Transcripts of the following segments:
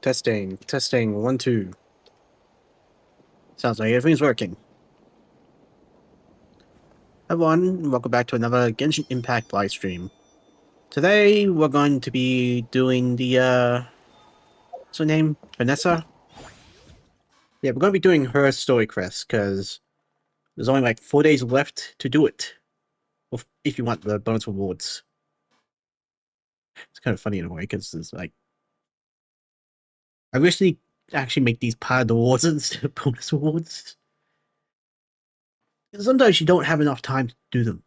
Testing, testing, 1, 2. Sounds like everything's working. Hi everyone, welcome back to another Genshin Impact live stream. Today we're going to be doing the what's her name? Vanessa? Yeah, we're going to be doing her story quest because there's only like 4 days left to do it. If you want the bonus rewards. It's kind of funny in a way because it's like I wish they actually make these part of the rewards instead of bonus rewards. Sometimes you don't have enough time to do them.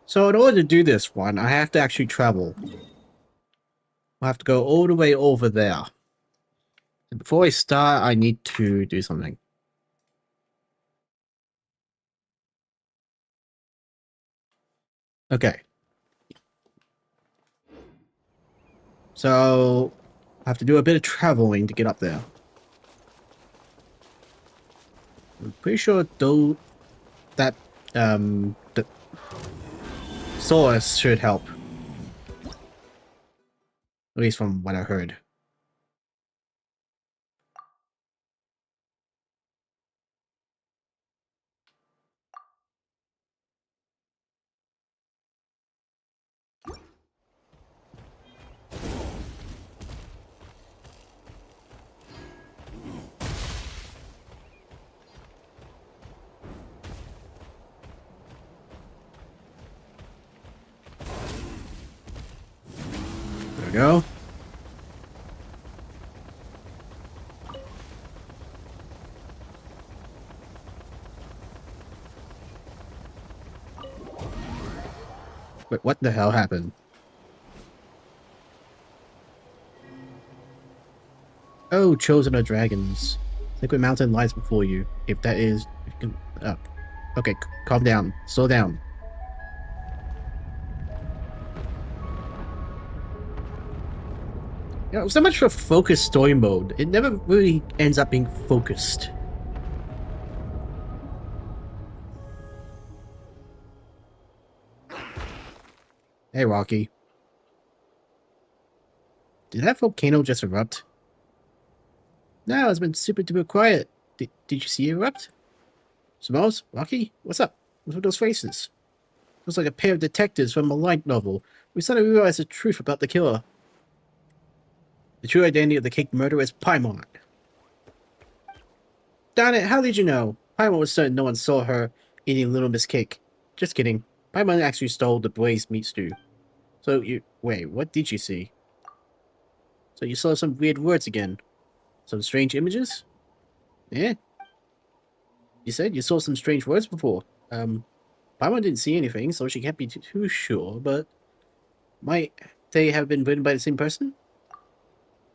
So in order to do this one, I have to actually travel. I have to go all the way over there. And before I start, I need to do something. Okay. So I have to do a bit of traveling to get up there. I'm pretty sure though that the source should help. At least from what I heard. There we go. Wait, what the hell happened? Oh, chosen of dragons. Liquid Mountain lies before you. If that is... You can, okay, calm down. Slow down. You know, so much for focused story mode. It never really ends up being focused. Hey, Rocky. Did that volcano just erupt? No, it's been super duper quiet. Did you see it erupt? Smalls? Rocky? What's up? What's with those faces? Looks like a pair of detectives from a light novel. We suddenly realized the truth about the killer. The true identity of the cake murderer is Paimon. Darn it, how did you know? Paimon was certain no one saw her eating Little Miss Cake. Just kidding. Paimon actually stole the braised meat stew. So you... Wait, what did you see? So you saw some weird words again. Some strange images? Yeah? You said you saw some strange words before. Paimon didn't see anything, so she can't be too sure, but... Might they have been written by the same person?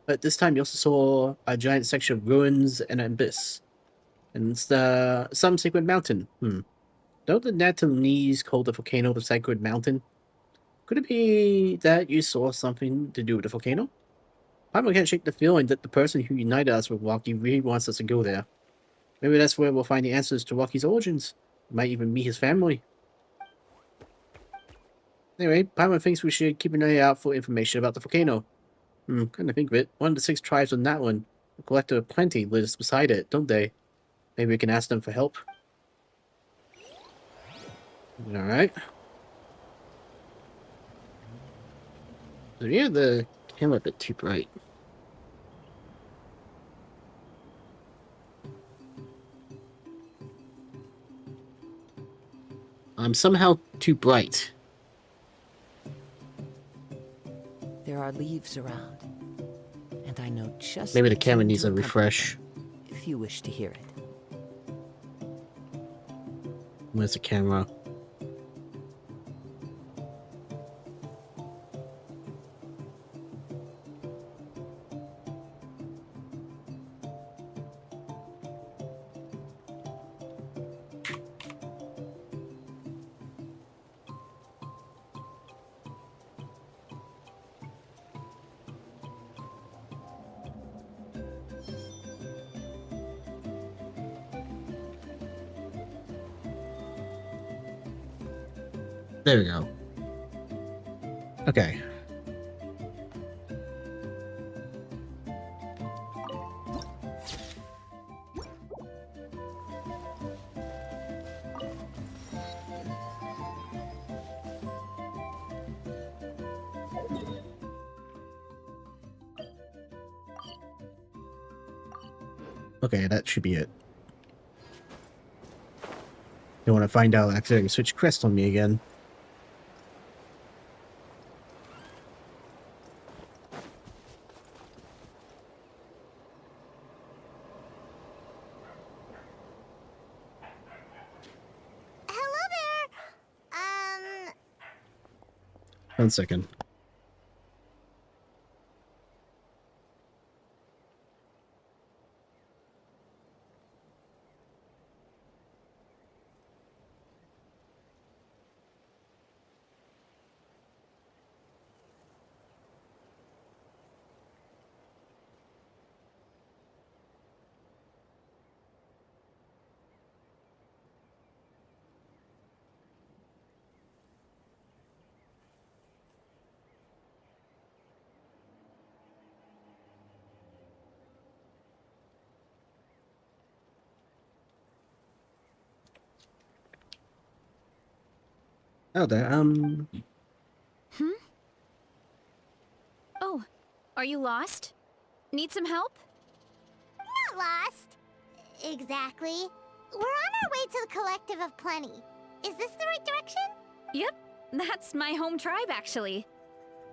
But this time you also saw a giant section of ruins and an abyss. And it's some sacred mountain. Don't the Natlanese call the volcano the sacred mountain? Could it be that you saw something to do with the volcano? Paimon can't shake the feeling that the person who united us with Rocky really wants us to go there. Maybe that's where we'll find the answers to Rocky's origins. We might even meet his family. Anyway, Paimon thinks we should keep an eye out for information about the volcano. Come to think of it, one of the 6 tribes of Natlan, a collective of plenty, lives beside it, don't they? Maybe we can ask them for help. Alright. So yeah, the camera a bit too bright. I'm somehow too bright. There are leaves around, and I know just maybe the camera needs a refresh. If you wish to hear it. Where's the camera? There we go. Okay. Okay, that should be it. You want to find out accidentally switch crest on me again. Hello there. 1 second. Oh, there. Oh, are you lost? Need some help? Not lost. Exactly. We're on our way to the Collective of Plenty. Is this the right direction? Yep, that's my home tribe actually.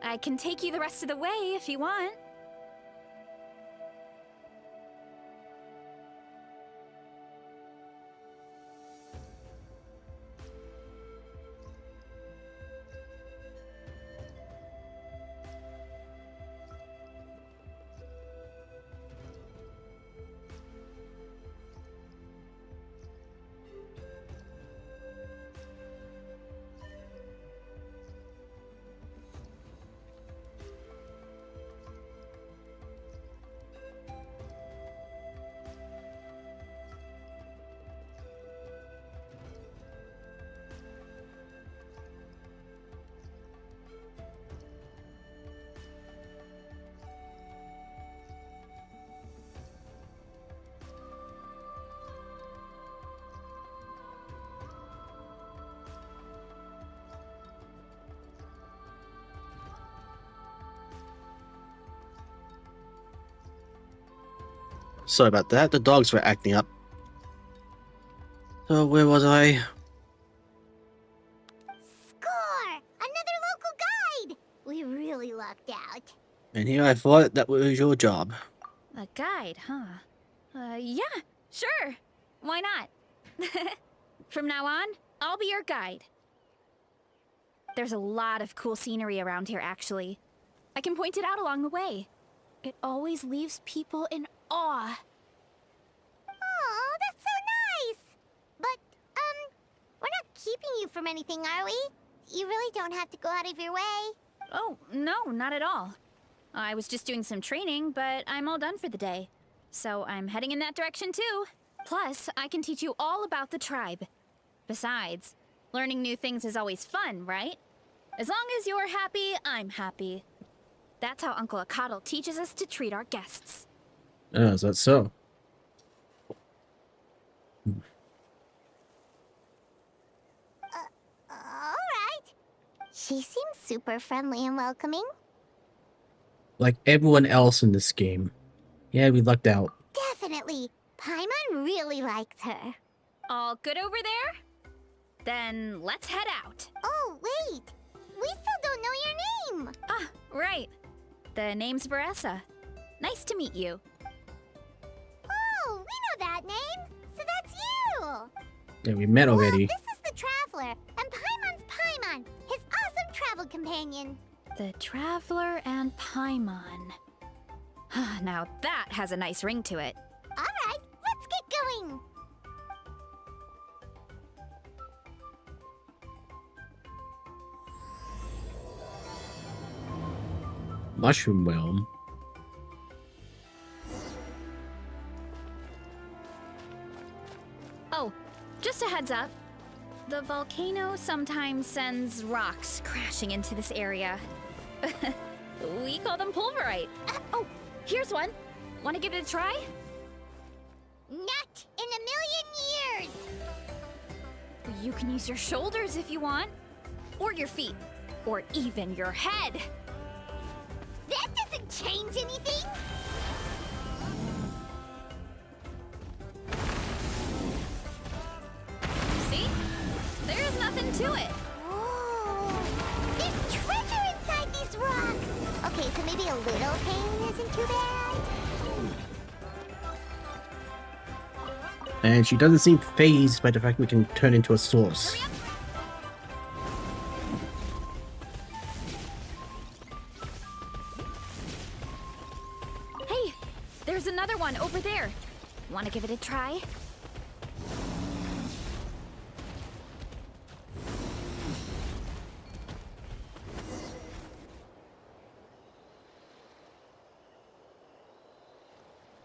I can take you the rest of the way if you want. Sorry about that. The dogs were acting up. So where was I? Score! Another local guide! We really lucked out. And here I thought that was your job. A guide, huh? Yeah, sure. Why not? From now on, I'll be your guide. There's a lot of cool scenery around here, actually. I can point it out along the way. It always leaves people in awe. Oh, that's so nice! But, we're not keeping you from anything, are we? You really don't have to go out of your way. Oh, no, not at all. I was just doing some training, but I'm all done for the day. So I'm heading in that direction too. Plus, I can teach you all about the tribe. Besides, learning new things is always fun, right? As long as you're happy, I'm happy. That's how Uncle Akatl teaches us to treat our guests. Oh, is that so? Alright. She seems super friendly and welcoming. Like everyone else in this game. Yeah, we lucked out. Definitely. Paimon really liked her. All good over there? Then let's head out. Oh, wait. We still don't know your name. Ah, right. The name's Varessa. Nice to meet you. Oh, we know that name. So that's you. Yeah, we met already. Well, this is the Traveler, and Paimon's Paimon, his awesome travel companion. The Traveler and Paimon. Now that has a nice ring to it. Alright, let's get going. Mushroom Realm. Oh, just a heads up. The volcano sometimes sends rocks crashing into this area. We call them pulverite. Oh, here's one. Want to give it a try? Not in a million years. You can use your shoulders if you want. Or your feet. Or even your head. That doesn't change anything. to it. Whoa! There's treasure inside these rocks! Okay, so maybe a little pain isn't too bad? And she doesn't seem fazed by the fact we can turn into a source. Hurry up. Hey, there's another one over there. Want to give it a try?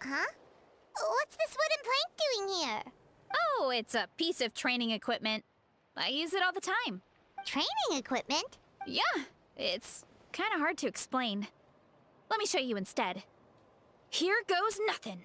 Huh? What's this wooden plank doing here? Oh, it's a piece of training equipment. I use it all the time. Training equipment? Yeah, it's kind of hard to explain. Let me show you instead. Here goes nothing.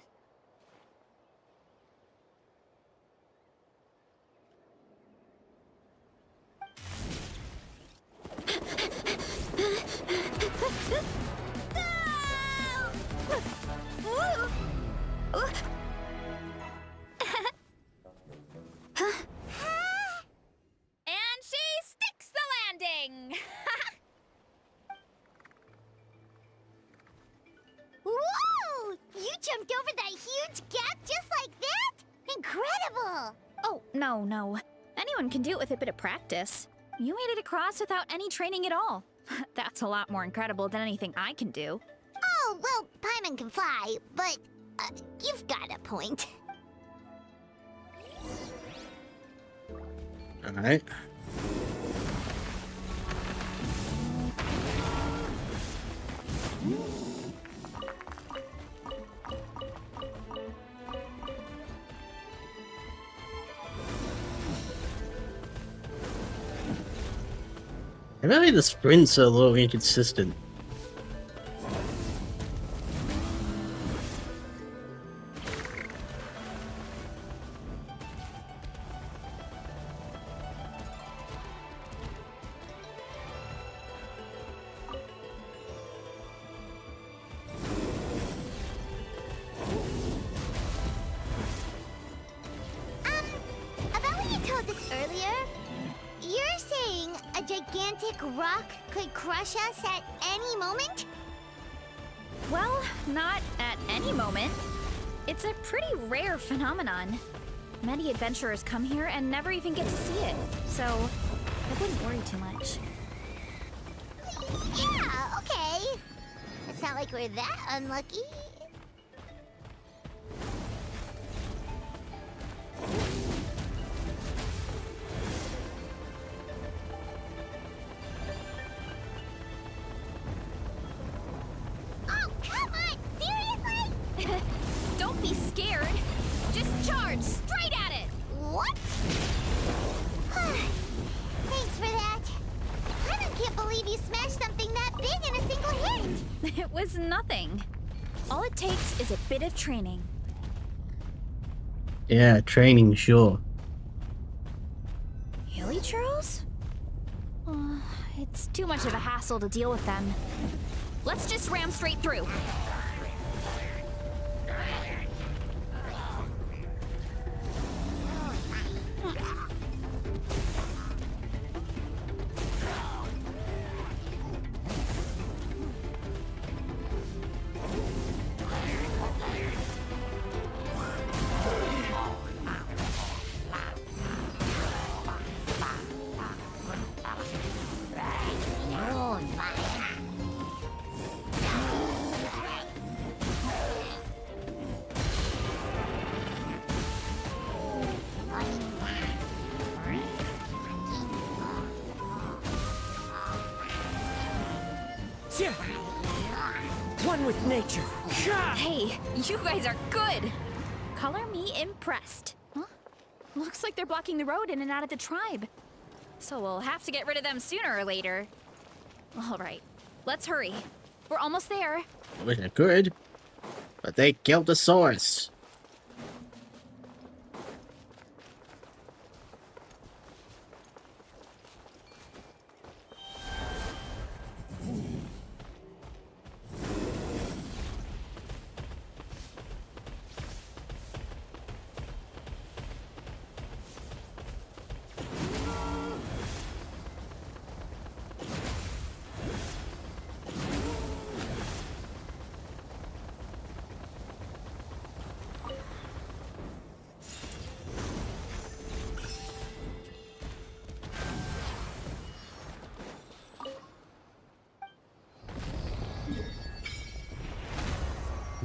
And she sticks the landing! Whoa! You jumped over that huge gap just like that? Incredible! Oh, no. Anyone can do it with a bit of practice. You made it across without any training at all. That's a lot more incredible than anything I can do. Oh, well, Paimon can fly, but you've got a point. Alright. I feel like the sprints are a little inconsistent. About what you told us earlier, you're saying a gigantic rock could crush us at any moment? Well, not at any moment. It's a pretty rare phenomenon. Many adventurers come here and never even get to see it, so I wouldn't worry too much. Yeah, okay. It's not like we're that unlucky. Oh, come on! Seriously? Don't be scared. Just charge straight at it. What? Thanks for that. I can't believe you smashed something that big in a single hit. It was nothing. All it takes is a bit of training. Yeah, training, sure. Hilly churls? It's too much of a hassle to deal with them. Let's just ram straight through. One with nature. Hey, you guys are good. Color me impressed. Huh? Looks like they're blocking the road in and out of the tribe. So we'll have to get rid of them sooner or later. All right, let's hurry. We're almost there. I wish I could, but they killed the source.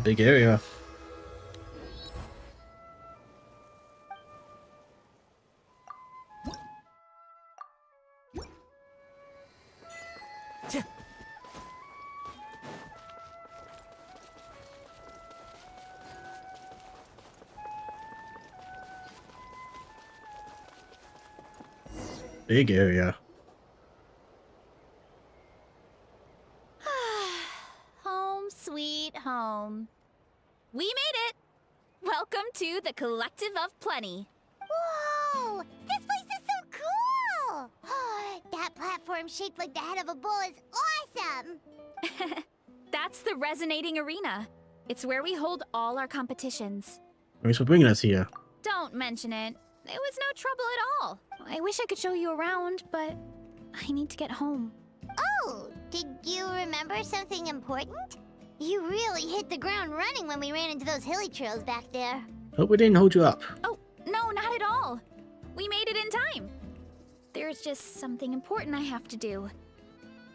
Big area. Big area. Home sweet home. We made it! Welcome to the Collective of Plenty. Whoa! This place is so cool! That platform shaped like the head of a bull is awesome! That's the Resonating Arena. It's where we hold all our competitions. Thanks for bringing us here. Don't mention it. It was no trouble at all. I wish I could show you around, but I need to get home. Oh, did you remember something important? You really hit the ground running when we ran into those hilly trails back there. Hope we didn't hold you up. Oh, no, not at all. We made it in time. There's just something important I have to do.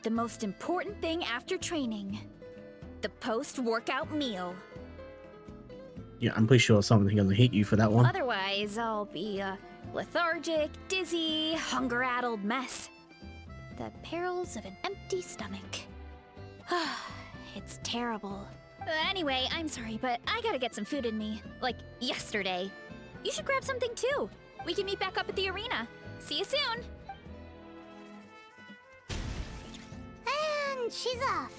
The most important thing after training. The post-workout meal. Yeah, I'm pretty sure someone's gonna hate you for that one. Otherwise, I'll be a lethargic, dizzy, hunger-addled mess. The perils of an empty stomach. It's terrible. Anyway, I'm sorry, but I gotta get some food in me. Like, yesterday. You should grab something too. We can meet back up at the arena. See you soon! And she's off.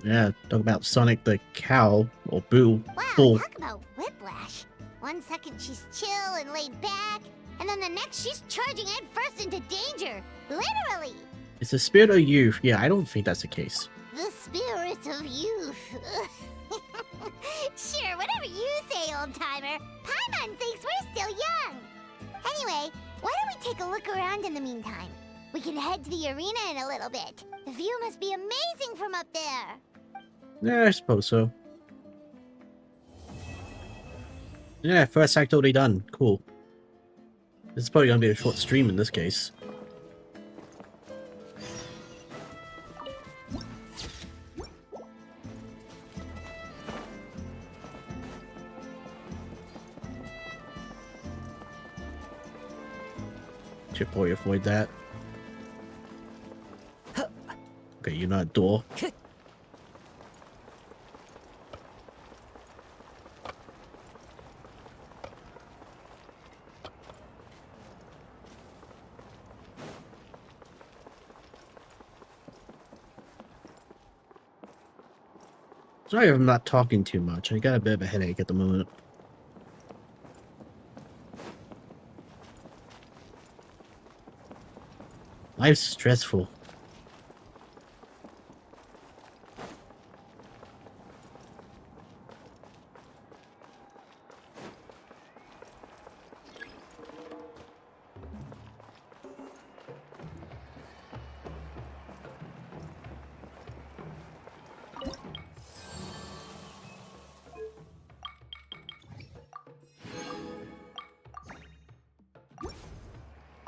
Yeah, talk about Sonic the Cow, or Boo. Wow, Bull. talk about whiplash. 1 second she's chill and laid back, and then the next she's charging headfirst into danger. Literally. It's the spirit of youth. Yeah, I don't think that's the case. The spirit of youth. Sure, whatever you say, old-timer. Paimon thinks we're still young. Anyway, why don't we take a look around in the meantime? We can head to the arena in a little bit. The view must be amazing from up there. Yeah, I suppose so. Yeah, first act already done. Cool. This is probably gonna be a short stream in this case. Should probably avoid that. Okay, you're not a door. Sorry if I'm not talking too much. I got a bit of a headache at the moment. Life's stressful.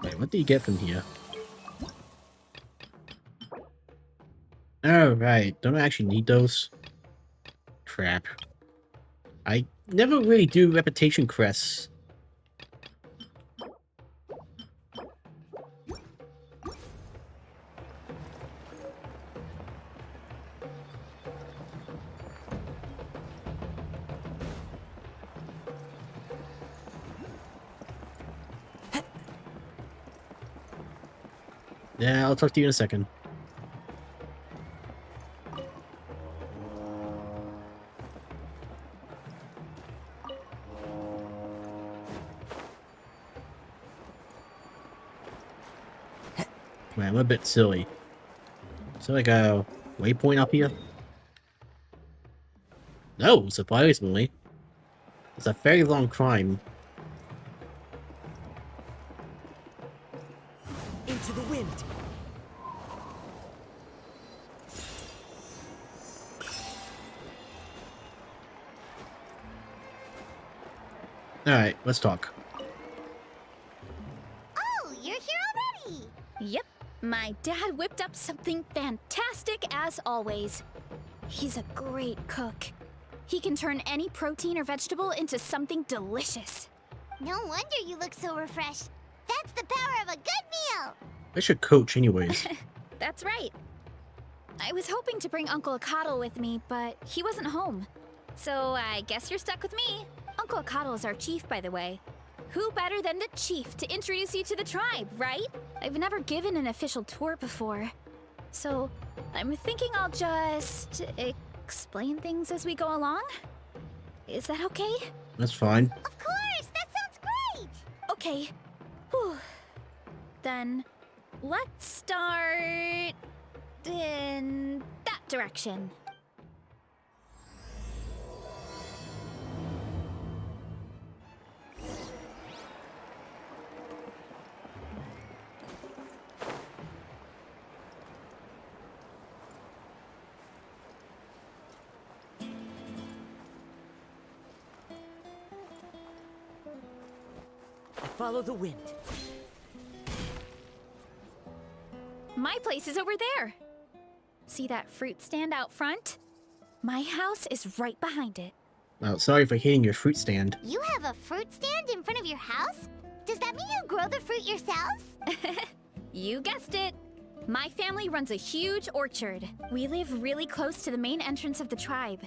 Wait, what do you get from here? Oh, right. Don't I actually need those? Crap. I never really do reputation crests. Yeah, I'll talk to you in a second. Man, I'm a bit silly. Is there like a waypoint up here? No, surprisingly. It's a very long climb. Into the wind. Alright, let's talk. Oh, you're here already. Yep, my dad whipped up something fantastic as always. He's a great cook. He can turn any protein or vegetable into something delicious. No wonder you look so refreshed. That's the power of a good meal. I should coach anyways. That's right. I was hoping to bring Uncle Akatl with me, but he wasn't home. So I guess you're stuck with me. Uncle Akatl is our chief, by the way. Who better than the chief to introduce you to the tribe, right? I've never given an official tour before. So I'm thinking I'll just explain things as we go along. Is that okay? That's fine. Of course, that sounds great. Okay. Whew. Then let's start in that direction. Follow the wind. My place is over there. See that fruit stand out front? My house is right behind it. Oh, sorry for hitting your fruit stand. You have a fruit stand in front of your house? Does that mean you grow the fruit yourselves? You guessed it. My family runs a huge orchard. We live really close to the main entrance of the tribe.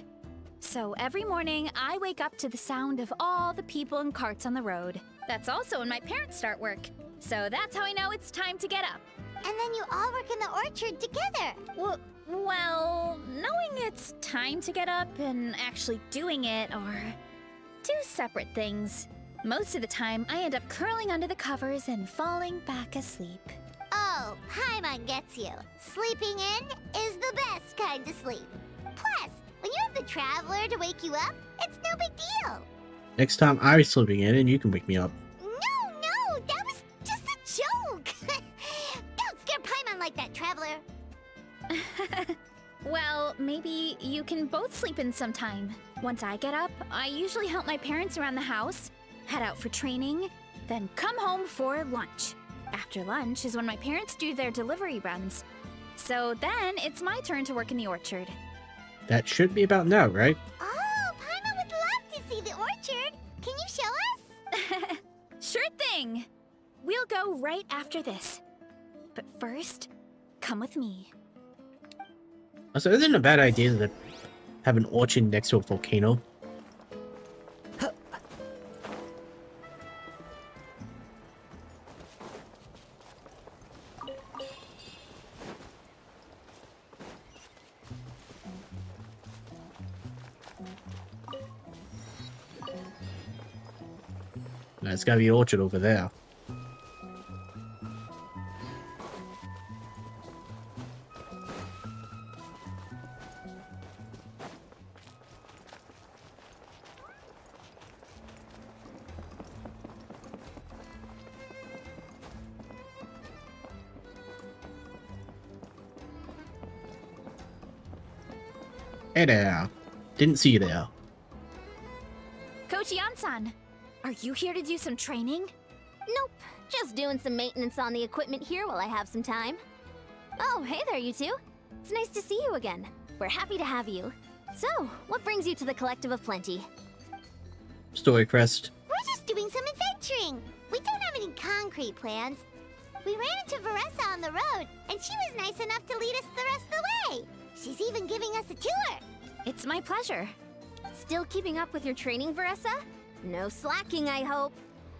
So every morning, I wake up to the sound of all the people and carts on the road. That's also when my parents start work. So that's how I know it's time to get up. And then you all work in the orchard together. Well, knowing it's time to get up and actually doing it are two separate things. Most of the time, I end up curling under the covers and falling back asleep. Oh, Paimon gets you. Sleeping in is the best kind of sleep. Plus, when you have the Traveler to wake you up, it's no big deal. Next time I'm sleeping in and you can wake me up. No, that was just a joke. Don't scare Paimon like that, Traveler. Well, maybe you can both sleep in sometime. Once I get up, I usually help my parents around the house, head out for training, then come home for lunch. After lunch is when my parents do their delivery runs. So then it's my turn to work in the orchard. That should be about now, right? Oh, Paimon would love to see the orchard. Can you show us? Sure thing! We'll go right after this. But first, come with me. Also, isn't it a bad idea to have an orchard next to a volcano? No, it's gotta be an orchard over there. Hey there. Didn't see you there. Coach Yansan, are you here to do some training? Nope, just doing some maintenance on the equipment here while I have some time. Oh, hey there, you two. It's nice to see you again. We're happy to have you. So, what brings you to the Collective of Plenty? Story crest. We're just doing some adventuring. We don't have any concrete plans. We ran into Veressa on the road, and she was nice enough to lead us the rest of the way. She's even giving us a tour. It's my pleasure. Still keeping up with your training, Veressa? No slacking, I hope.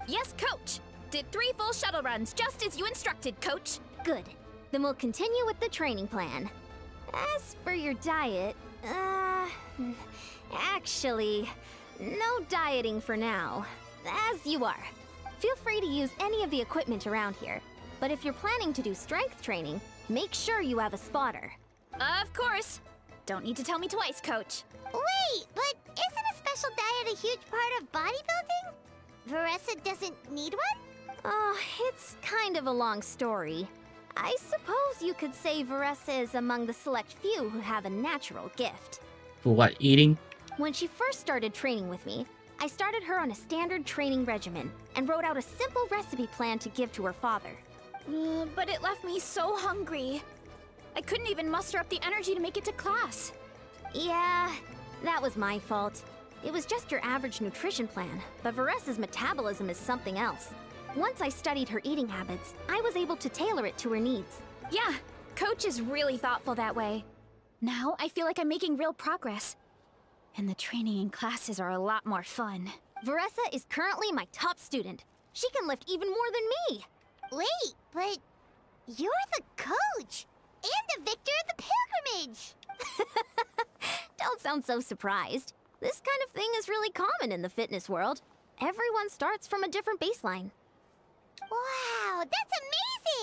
Yes, Coach! Did 3 full shuttle runs, just as you instructed, Coach. Good. Then we'll continue with the training plan. As for your diet, actually, no dieting for now. As you are. Feel free to use any of the equipment around here. But if you're planning to do strength training, make sure you have a spotter. Of course. Don't need to tell me twice, Coach. Wait, but isn't a special diet a huge part of bodybuilding? Veressa doesn't need one? Oh, it's kind of a long story. I suppose you could say Veressa is among the select few who have a natural gift. For what, eating? When she first started training with me, I started her on a standard training regimen and wrote out a simple recipe plan to give to her father. But it left me so hungry. I couldn't even muster up the energy to make it to class. Yeah, That was my fault. It was just your average nutrition plan, but Varessa's metabolism is something else. Once I studied her eating habits, I was able to tailor it to her needs. Yeah, Coach is really thoughtful that way. Now I feel like I'm making real progress. And the training and classes are a lot more fun. Varessa is currently my top student. She can lift even more than me. Wait, but you're the coach and the victor of the pilgrimage. Don't sound so surprised. This kind of thing is really common in the fitness world. Everyone starts from a different baseline. Wow, that's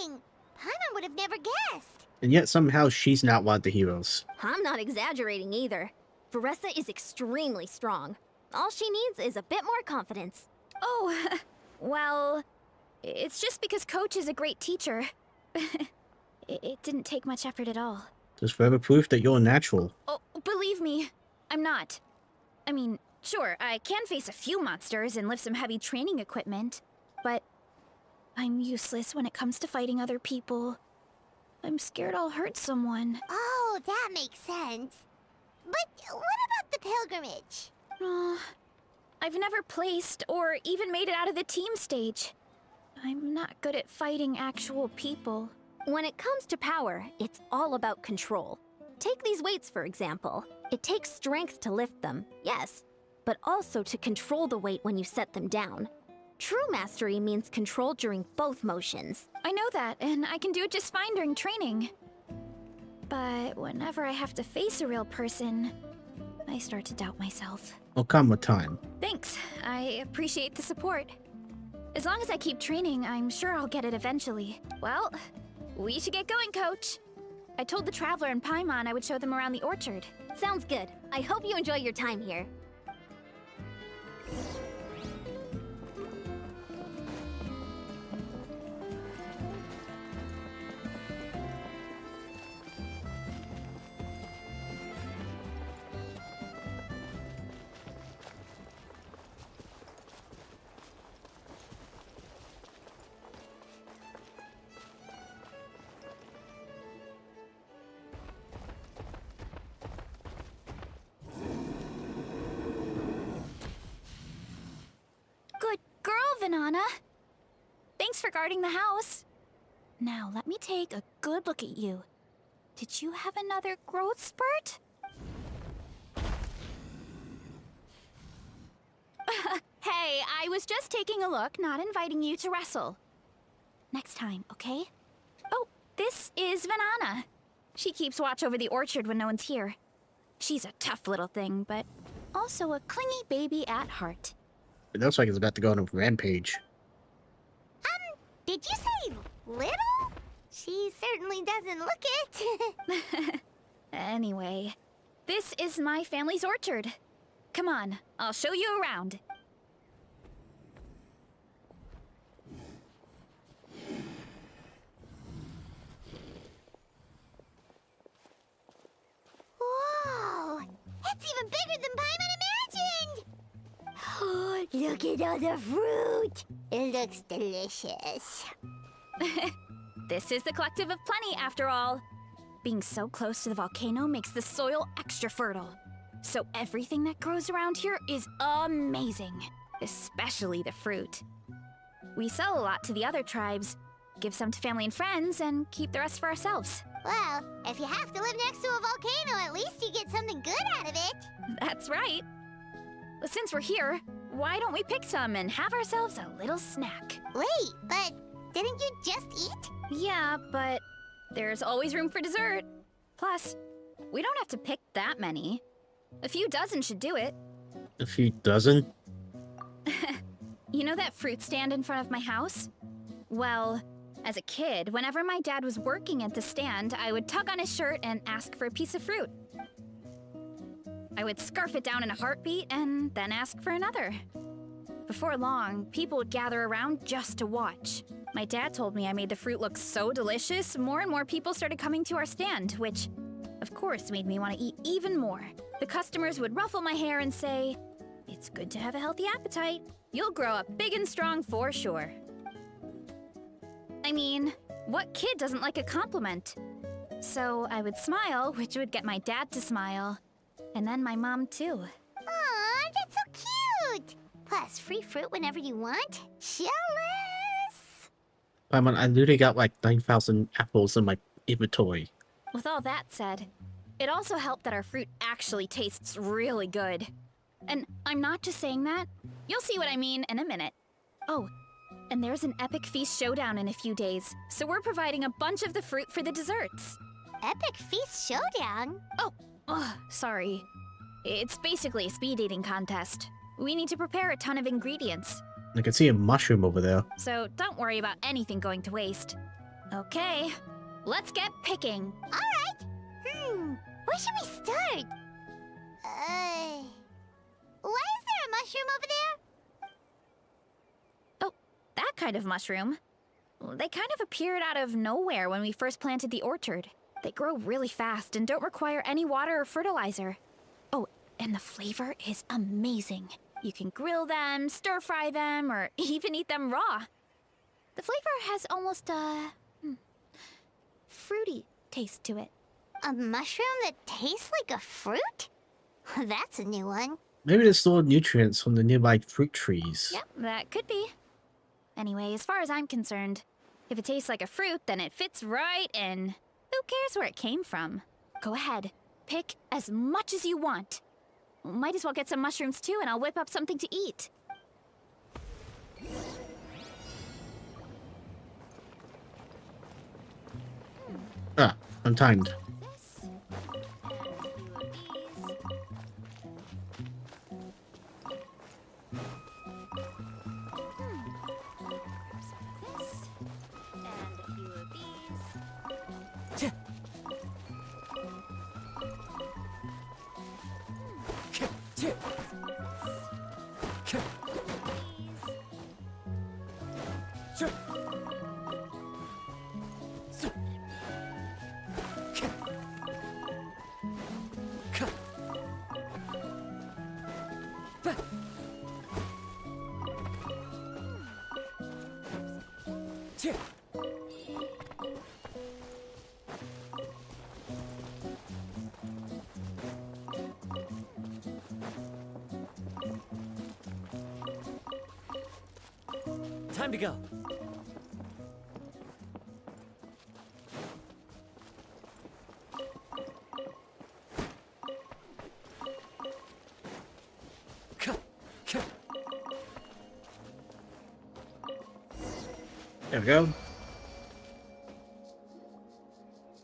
amazing! Paimon would have never guessed. And yet somehow she's not one of the heroes. I'm not exaggerating either. Varessa is extremely strong. All she needs is a bit more confidence. Oh, well, it's just because Coach is a great teacher. It didn't take much effort at all. Just further proof that you're natural. Oh, believe me, I'm not. I mean, sure, I can face a few monsters and lift some heavy training equipment, but I'm useless when it comes to fighting other people. I'm scared I'll hurt someone. Oh, that makes sense. But what about the pilgrimage? I've never placed or even made it out of the team stage. I'm not good at fighting actual people. When it comes to power, it's all about control. Take these weights, for example. It takes strength to lift them, yes, but also to control the weight when you set them down. True mastery means control during both motions. I know that, and I can do it just fine during training. But whenever I have to face a real person, I start to doubt myself. Oh, come with time. Thanks. I appreciate the support. As long as I keep training, I'm sure I'll get it eventually. Well, we should get going, Coach. I told the Traveler and Paimon I would show them around the orchard. Sounds good. I hope you enjoy your time here. Good girl, Vanana. Thanks for guarding the house. Now, let me take a good look at you. Did you have another growth spurt? Hey, I was just taking a look, not inviting you to wrestle. Next time, okay? Oh, this is Vanana. She keeps watch over the orchard when no one's here. She's a tough little thing, but also a clingy baby at heart. It looks like it's about to go on a rampage. Did you say little? She certainly doesn't look it. Anyway, this is my family's orchard. Come on, I'll show you around. Whoa! It's even bigger than Paimon imagined! Oh, look at all the fruit! It looks delicious. This is the Collective of Plenty, after all. Being so close to the volcano makes the soil extra fertile. So everything that grows around here is amazing, especially the fruit. We sell a lot to the other tribes, give some to family and friends, and keep the rest for ourselves. Well, if you have to live next to a volcano, at least you get something good out of it. That's right. But since we're here, why don't we pick some and have ourselves a little snack? Wait, but didn't you just eat? Yeah, but there's always room for dessert. Plus, we don't have to pick that many. A few dozen should do it. A few dozen? You know that fruit stand in front of my house? Well, as a kid, whenever my dad was working at the stand, I would tug on his shirt and ask for a piece of fruit. I would scarf it down in a heartbeat and then ask for another. Before long, people would gather around just to watch. My dad told me I made the fruit look so delicious, more and more people started coming to our stand, which, of course, made me want to eat even more. The customers would ruffle my hair and say, "It's good to have a healthy appetite. You'll grow up big and strong for sure." I mean, what kid doesn't like a compliment? So I would smile, which would get my dad to smile. And then my mom, too. Aw, that's so cute! Plus, free fruit whenever you want. Jealous! Paimon, I literally got like 9,000 apples in my inventory. With all that said, it also helped that our fruit actually tastes really good. And I'm not just saying that. You'll see what I mean in a minute. Oh, and there's an epic feast showdown in a few days, so we're providing a bunch of the fruit for the desserts. Epic Feast Showdown? Oh, sorry. It's basically a speed eating contest. We need to prepare a ton of ingredients, I can see a mushroom over there. so don't worry about anything going to waste. Okay, let's get picking. Alright. Where should we start? Why is there a mushroom over there? Oh, that kind of mushroom. They kind of appeared out of nowhere when we first planted the orchard. They grow really fast and don't require any water or fertilizer. Oh, and the flavor is amazing. You can grill them, stir-fry them, or even eat them raw. The flavor has almost a fruity taste to it. A mushroom that tastes like a fruit? That's a new one. Maybe they store nutrients from the nearby fruit trees. Yep, that could be. Anyway, as far as I'm concerned, if it tastes like a fruit, then it fits right in. Who cares where it came from? Go ahead, pick as much as you want. Might as well get some mushrooms too, and I'll whip up something to eat. Ah, I'm timed. This, and a few of these. Some of this, and a few of these. Time to go. There we go.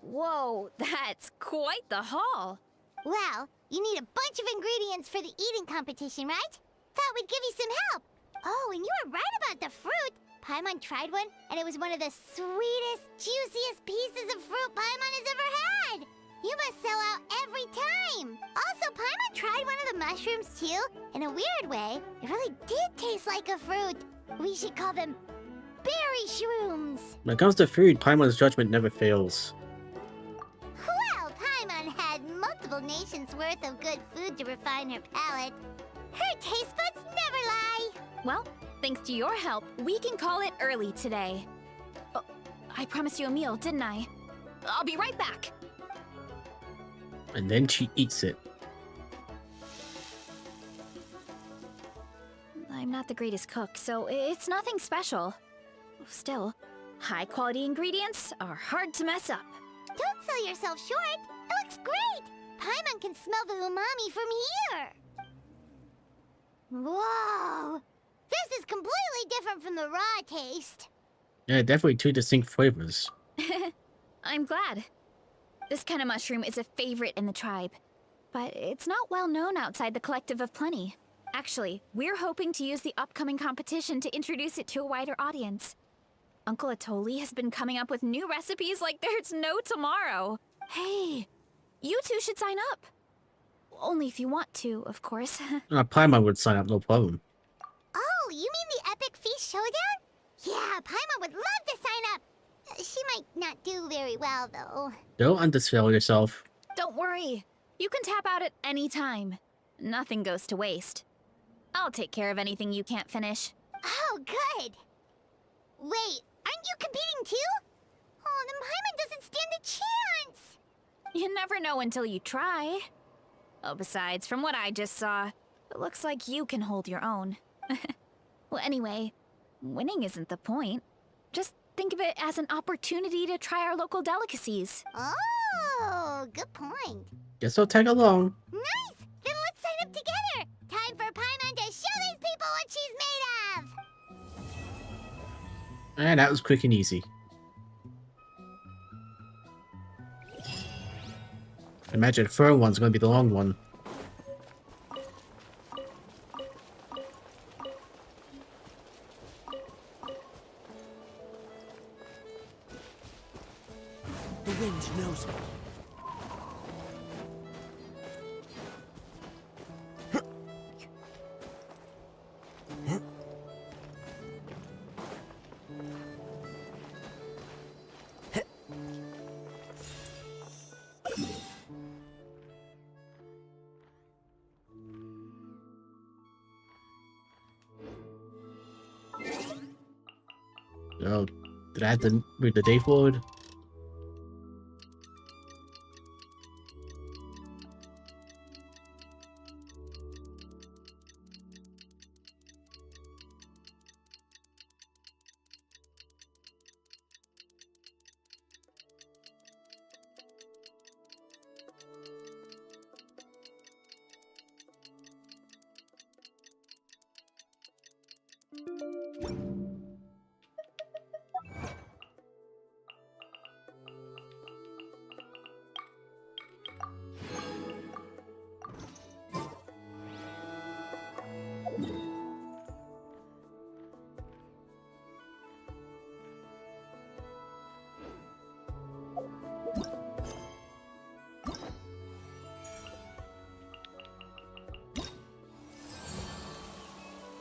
Whoa, that's quite the haul. Well, you need a bunch of ingredients for the eating competition, right? Thought we'd give you some help. Oh, and you were right about the fruit. Paimon tried one, and it was one of the sweetest, juiciest pieces of fruit Paimon has ever had. You must sell out every time. Also, Paimon tried one of the mushrooms too. In a weird way, it really did taste like a fruit. We should call them berry shrooms. When it comes to food, Paimon's judgment never fails. Well, Paimon had multiple nations' worth of good food to refine her palate. Her taste buds never lie. Well, thanks to your help, we can call it early today. Oh, I promised you a meal, didn't I? I'll be right back. And then she eats it. I'm not the greatest cook, so it's nothing special. Still, high-quality ingredients are hard to mess up. Don't sell yourself short. It looks great. Paimon can smell the umami from here. Whoa! This is completely different from the raw taste. Yeah, definitely two distinct flavors. I'm glad. This kind of mushroom is a favorite in the tribe, but it's not well known outside the Collective of Plenty. Actually, we're hoping to use the upcoming competition to introduce it to a wider audience. Uncle Atoli has been coming up with new recipes like there's no tomorrow. Hey, you two should sign up. Only if you want to, of course. Paimon would sign up, no problem. Oh, you mean the Epic Feast Showdown? Yeah, Paimon would love to sign up. She might not do very well, though. Don't undersell yourself. Don't worry. You can tap out at any time. Nothing goes to waste. I'll take care of anything you can't finish. Oh, good. Wait, aren't you competing too? Oh, then Paimon doesn't stand a chance. You never know until you try. Oh, besides, from what I just saw, it looks like you can hold your own. Well, anyway, winning isn't the point. Just think of it as an opportunity to try our local delicacies. Oh, good point. Guess I'll tag along. Nice! Then let's sign up together! Time for Paimon to show these people what she's made of! And that was quick and easy. Imagine the third one's gonna be the long one. The wind knows me. Oh, did I have to move the day forward?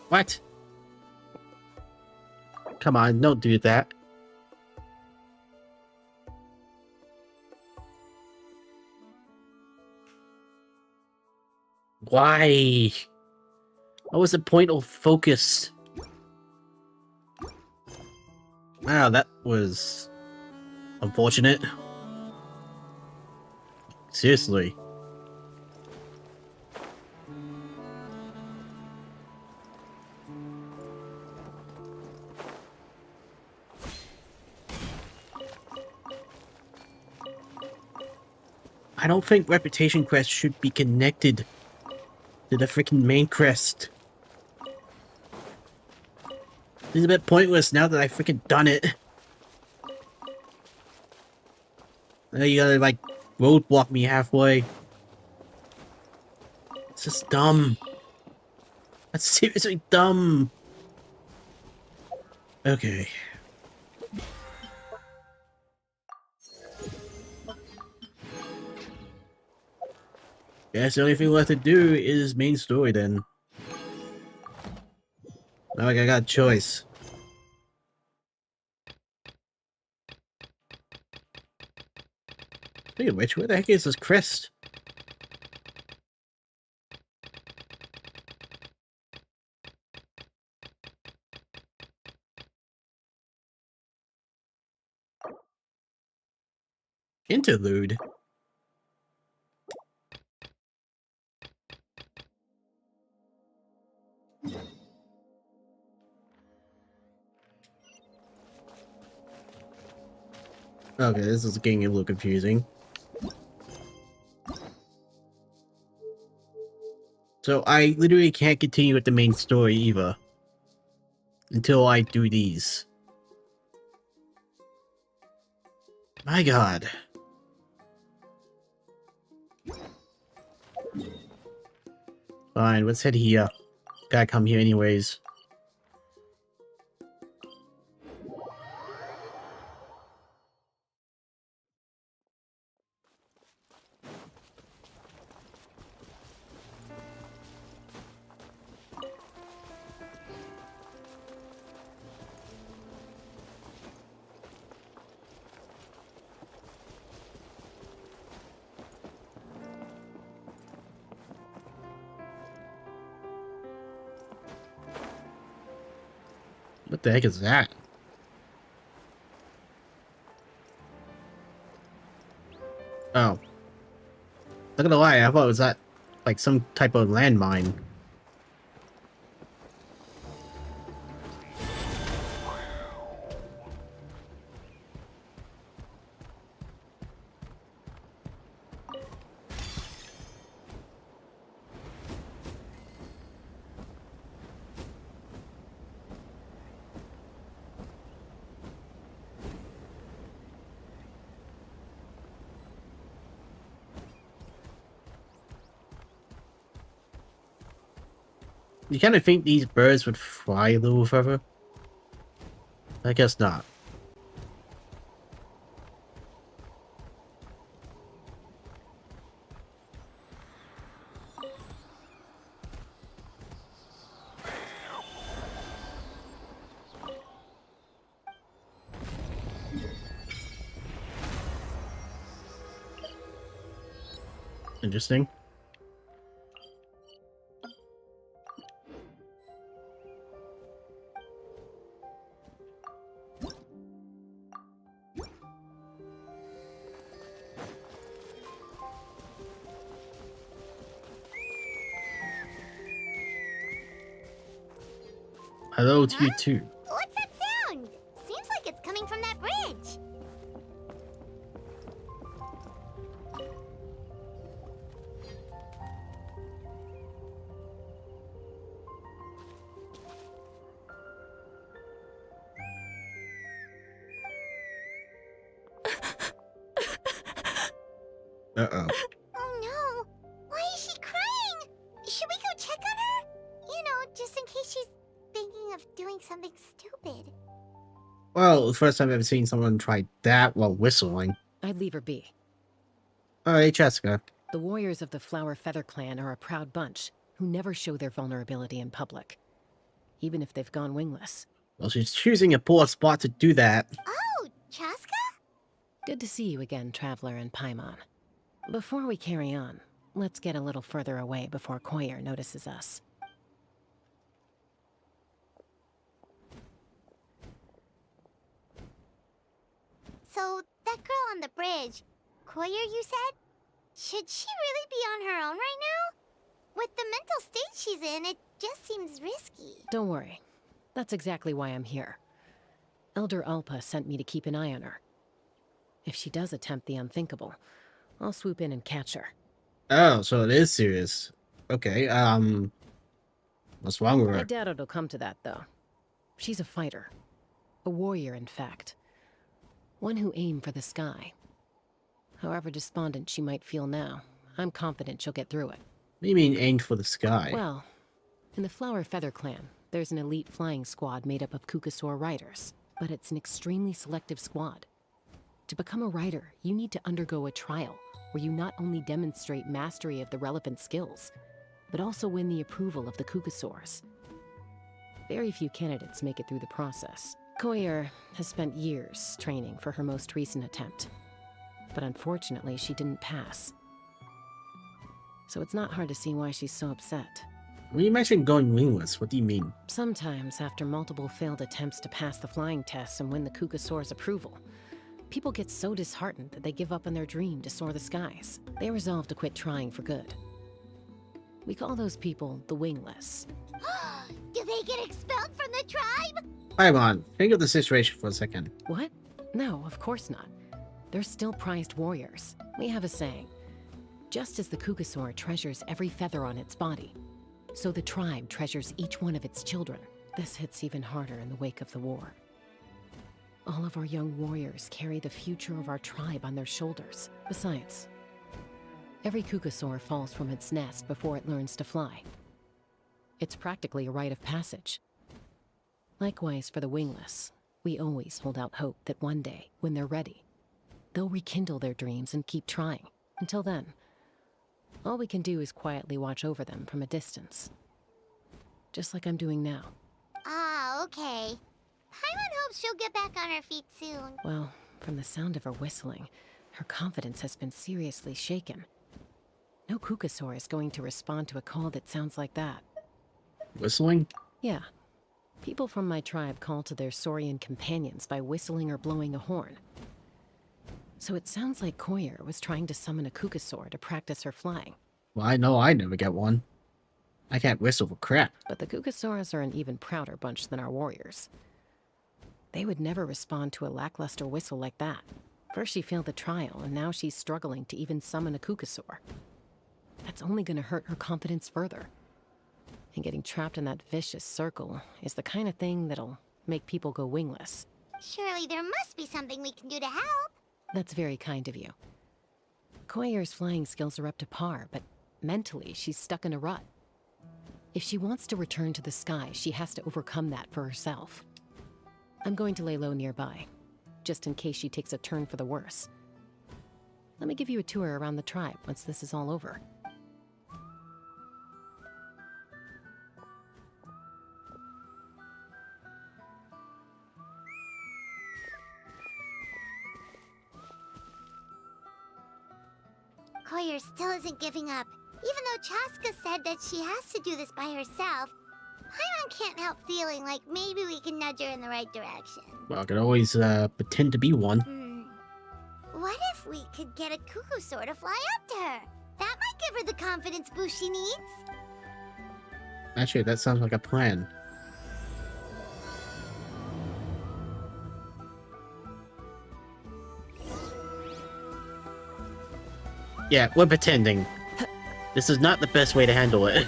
What? Come on, don't do that. Why? What was the point of focus? Wow, that was unfortunate. Seriously. I don't think reputation quests should be connected to the freaking main quest. It's a bit pointless now that I've freaking done it. Now you gotta, like, roadblock me halfway. It's just dumb. That's seriously dumb. Okay. Guess the only thing left to do is main story then. Not like I got a choice. Speaking of which, where the heck is this crest? Interlude? Okay, this is getting a little confusing. So I literally can't continue with the main story either. Until I do these. My god. Fine, let's head here. Gotta come here anyways. What the heck is that? Oh. Not gonna lie, I thought it was that like some type of landmine. You kind of think these birds would fly a little further? I guess not. Interesting. Hello to you too. What's that sound? Seems like it's coming from that bridge. Uh-oh. Oh no! Why is she crying? Should we go check on her? You know, just in case she's thinking of doing something stupid. Well, the first time I've ever seen someone try that while whistling. I'd leave her be. Alright, Jessica. The warriors of the Flower Feather clan are a proud bunch who never show their vulnerability in public, even if they've gone wingless. Well, she's choosing a poor spot to do that. Oh, Chaska? Good to see you again, Traveler and Paimon. Before we carry on, let's get a little further away before Koyer notices us. So, that girl on the bridge, Koyer, you said? Should she really be on her own right now? With the mental state she's in, it just seems risky. Don't worry. That's exactly why I'm here. Elder Alpa sent me to keep an eye on her. If she does attempt the unthinkable, I'll swoop in and catch her. Oh, so it is serious. Okay, what's wrong with I her? doubt it'll come to that, though. She's a fighter. A warrior, in fact. One who aimed for the sky. However despondent she might feel now, I'm confident she'll get through it. What do you mean aimed for the sky? Well, in the Flower Feather clan, there's an elite flying squad made up of Kukasaur riders, but it's an extremely selective squad. To become a rider, you need to undergo a trial where you not only demonstrate mastery of the relevant skills, but also win the approval of the Kukasaurs. Very few candidates make it through the process. Koyer has spent years training for her most recent attempt, but unfortunately she didn't pass. So it's not hard to see why she's so upset. When you mentioned going wingless, what do you mean? Sometimes, after multiple failed attempts to pass the flying tests and win the Kukasaur's approval, people get so disheartened that they give up on their dream to soar the skies. They resolve to quit trying for good. We call those people the wingless. Do they get expelled from the tribe? Paimon, think of the situation for a second. What? No, of course not. They're still prized warriors. We have a saying. Just as the Kukasaur treasures every feather on its body, so the tribe treasures each one of its children. This hits even harder in the wake of the war. All of our young warriors carry the future of our tribe on their shoulders. Besides, every Kukasaur falls from its nest before it learns to fly. It's practically a rite of passage. Likewise for the wingless, we always hold out hope that one day, when they're ready, they'll rekindle their dreams and keep trying. Until then, all we can do is quietly watch over them from a distance. Just like I'm doing now. Ah, okay. Paimon hopes she'll get back on her feet soon. Well, from the sound of her whistling, her confidence has been seriously shaken. No Kukasaur is going to respond to a call that sounds like that. Whistling? Yeah. People from my tribe call to their Saurian companions by whistling or blowing a horn. So it sounds like Koyer was trying to summon a Kukasaur to practice her flying. Well, I know I never get one. I can't whistle for crap. But the Kukasaurus are an even prouder bunch than our warriors. They would never respond to a lackluster whistle like that. First she failed the trial, and now she's struggling to even summon a Kukasaur. That's only gonna hurt her confidence further. And getting trapped in that vicious circle is the kind of thing that'll make people go wingless. Surely there must be something we can do to help. That's very kind of you. Koyer's flying skills are up to par, but mentally she's stuck in a rut. If she wants to return to the sky, she has to overcome that for herself. I'm going to lay low nearby, just in case she takes a turn for the worse. Let me give you a tour around the tribe once this is all over. Koyer still isn't giving up. Even though Chaska said that she has to do this by herself, Paimon can't help feeling like maybe we can nudge her in the right direction. Well, I could always pretend to be one. What if we could get a Kukusaur to fly up to her? That might give her the confidence boost she needs. Actually, that sounds like a plan. Yeah, we're pretending. This is not the best way to handle it.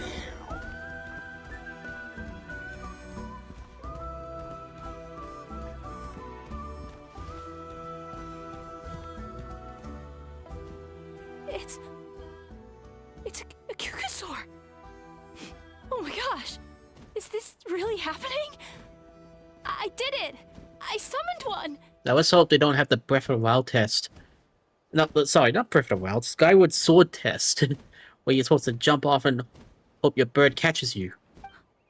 It's a Kukasaur. Oh my gosh. Is this really happening? I did it. I summoned one. Now let's hope they don't have the Breath of the Wild test. No, sorry, not Breath of the Wild. Skyward Sword test. Where you're supposed to jump off and hope your bird catches you.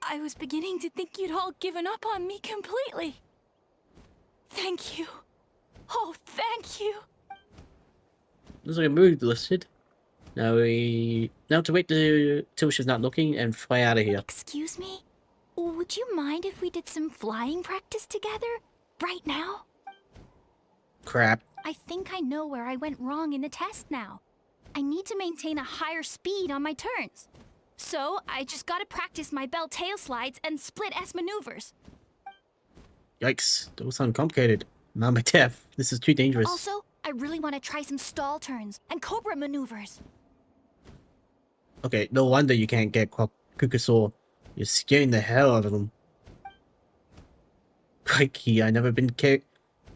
I was beginning to think you'd all given up on me completely. Thank you. Oh, thank you. There's like a mood listed. Now to wait till she's not looking and fly out of here. Excuse me? Would you mind if we did some flying practice together? Right now? Crap. I think I know where I went wrong in the test now. I need to maintain a higher speed on my turns. So, I just gotta practice my bell tail slides and split S maneuvers. Yikes, those sound complicated. Mama Death, this is too dangerous. Also, I really want to try some stall turns and cobra maneuvers. Okay, no wonder you can't get Kukasaur. You're scaring the hell out of them. Crikey, I never been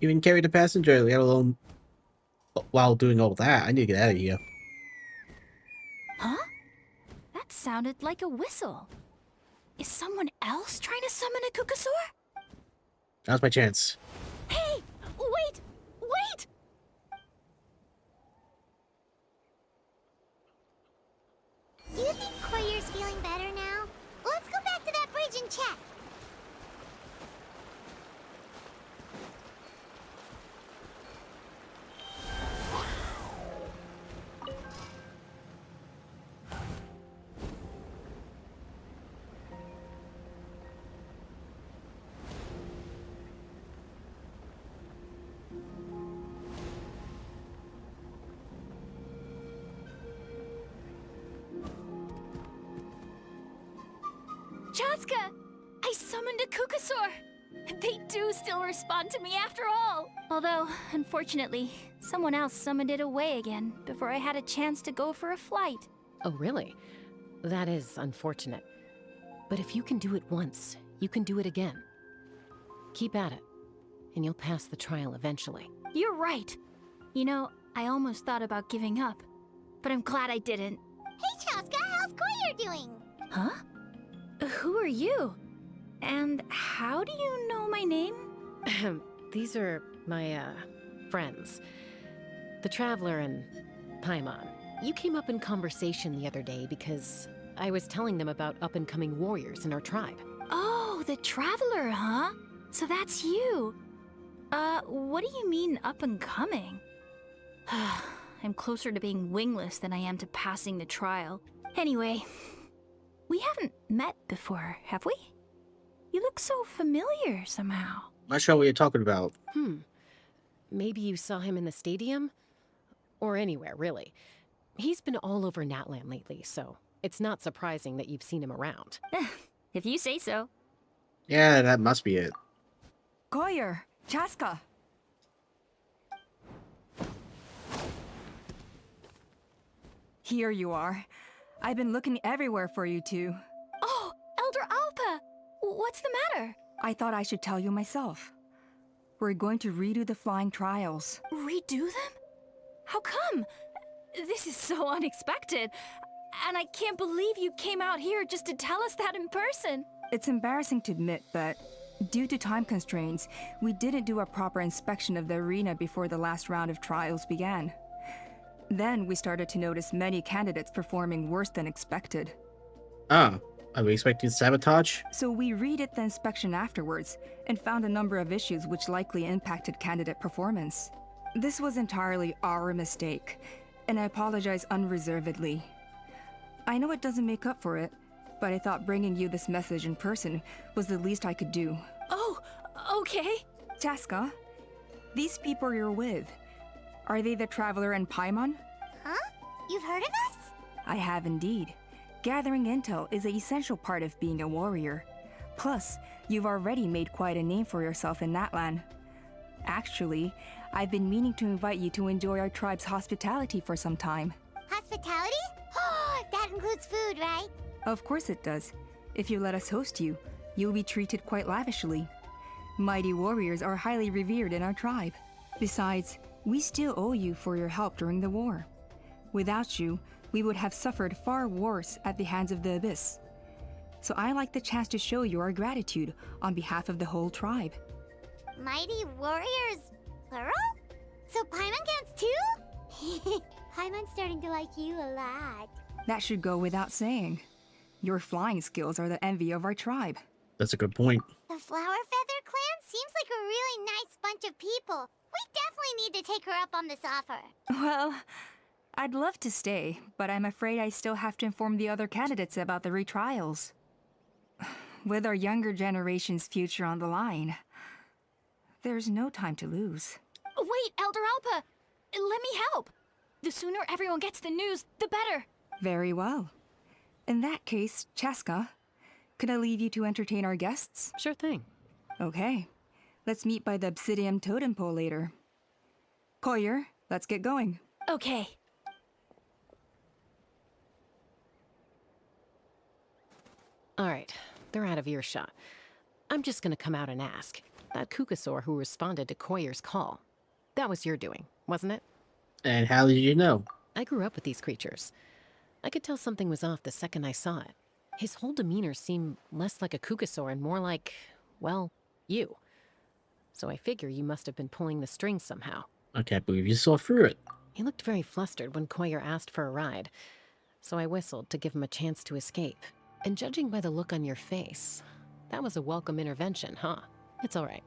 even carried a passenger, let alone while doing all that. I need to get out of here. Huh? That sounded like a whistle. Is someone else trying to summon a Kukasaur? Now's my chance. Hey! Wait! Wait! Do you think Koyer's feeling better now? Let's go back to that bridge and check. Chaska! I summoned a Kukasaur! They do still respond to me after all! Although, unfortunately, someone else summoned it away again before I had a chance to go for a flight. Oh, really? That is unfortunate. But if you can do it once, you can do it again. Keep at it, and you'll pass the trial eventually. You're right. You know, I almost thought about giving up, but I'm glad I didn't. Hey, Chaska, how's Koyer doing? Huh? Who are you? And how do you know my name? These are my, friends. The Traveler and Paimon. You came up in conversation the other day because I was telling them about up-and-coming warriors in our tribe. Oh, the Traveler, huh? So that's you. What do you mean up and coming? I'm closer to being wingless than I am to passing the trial. Anyway, we haven't met before, have we? You look so familiar somehow. Not sure what you're talking about. Maybe you saw him in the stadium? Or anywhere, really. He's been all over Natlan lately, so it's not surprising that you've seen him around. If you say so. Yeah, that must be it. Koyer, Chaska. Here you are. I've been looking everywhere for you two. Oh, Elder Alpa! What's the matter? I thought I should tell you myself. We're going to redo the flying trials. Redo them? How come? This is so unexpected. And I can't believe you came out here just to tell us that in person. It's embarrassing to admit, but due to time constraints, we didn't do a proper inspection of the arena before the last round of trials began. Then we started to notice many candidates performing worse than expected. Ah, are we expecting sabotage? So we redid the inspection afterwards and found a number of issues which likely impacted candidate performance. This was entirely our mistake, and I apologize unreservedly. I know it doesn't make up for it, but I thought bringing you this message in person was the least I could do. Oh, okay. Chaska, these people you're with, are they the Traveler and Paimon? Huh? You've heard of us? I have indeed. Gathering intel is an essential part of being a warrior. Plus, you've already made quite a name for yourself in Natlan. Actually, I've been meaning to invite you to enjoy our tribe's hospitality for some time. Hospitality? Oh, that includes food, right? Of course it does. If you let us host you, you'll be treated quite lavishly. Mighty warriors are highly revered in our tribe. Besides, we still owe you for your help during the war. Without you, we would have suffered far worse at the hands of the Abyss. So I like the chance to show you our gratitude on behalf of the whole tribe. Mighty warriors, plural? So Paimon counts too? Paimon's starting to like you a lot. That should go without saying. Your flying skills are the envy of our tribe. That's a good point. The Flower Feather clan seems like a really nice bunch of people. We definitely need to take her up on this offer. Well, I'd love to stay, but I'm afraid I still have to inform the other candidates about the retrials. With our younger generation's future on the line, there's no time to lose. Wait, Elder Alpa! Let me help! The sooner everyone gets the news, the better! Very well. In that case, Chaska, could I leave you to entertain our guests? Sure thing. Okay. Let's meet by the Obsidian Totem Pole later. Koyer, let's get going. Okay. All right, they're out of earshot. I'm just gonna come out and ask. That Kukasaur who responded to Koyer's call, that was your doing, wasn't it? And how did you know? I grew up with these creatures. I could tell something was off the second I saw it. His whole demeanor seemed less like a Kukasaur and more like, well, you. So I figure you must have been pulling the strings somehow. I can't believe you saw through it. He looked very flustered when Koyer asked for a ride, so I whistled to give him a chance to escape. And judging by the look on your face, that was a welcome intervention, huh? It's all right.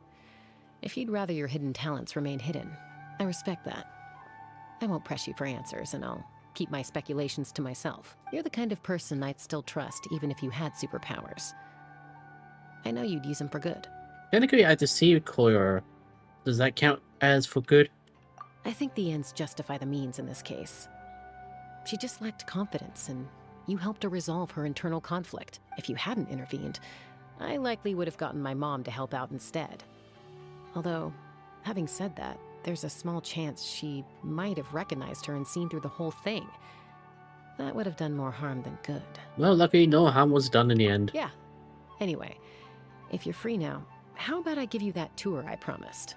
If you'd rather your hidden talents remain hidden, I respect that. I won't press you for answers, and I'll keep my speculations to myself. You're the kind of person I'd still trust even if you had superpowers. I know you'd use them for good. Technically, I deceived Koyer. Does that count as for good? I think the ends justify the means in this case. She just lacked confidence, and you helped her resolve her internal conflict. If you hadn't intervened, I likely would have gotten my mom to help out instead. Although, having said that, there's a small chance she might have recognized her and seen through the whole thing. That would have done more harm than good. Well, luckily no harm was done in the end. Yeah. Anyway, if you're free now, how about I give you that tour I promised?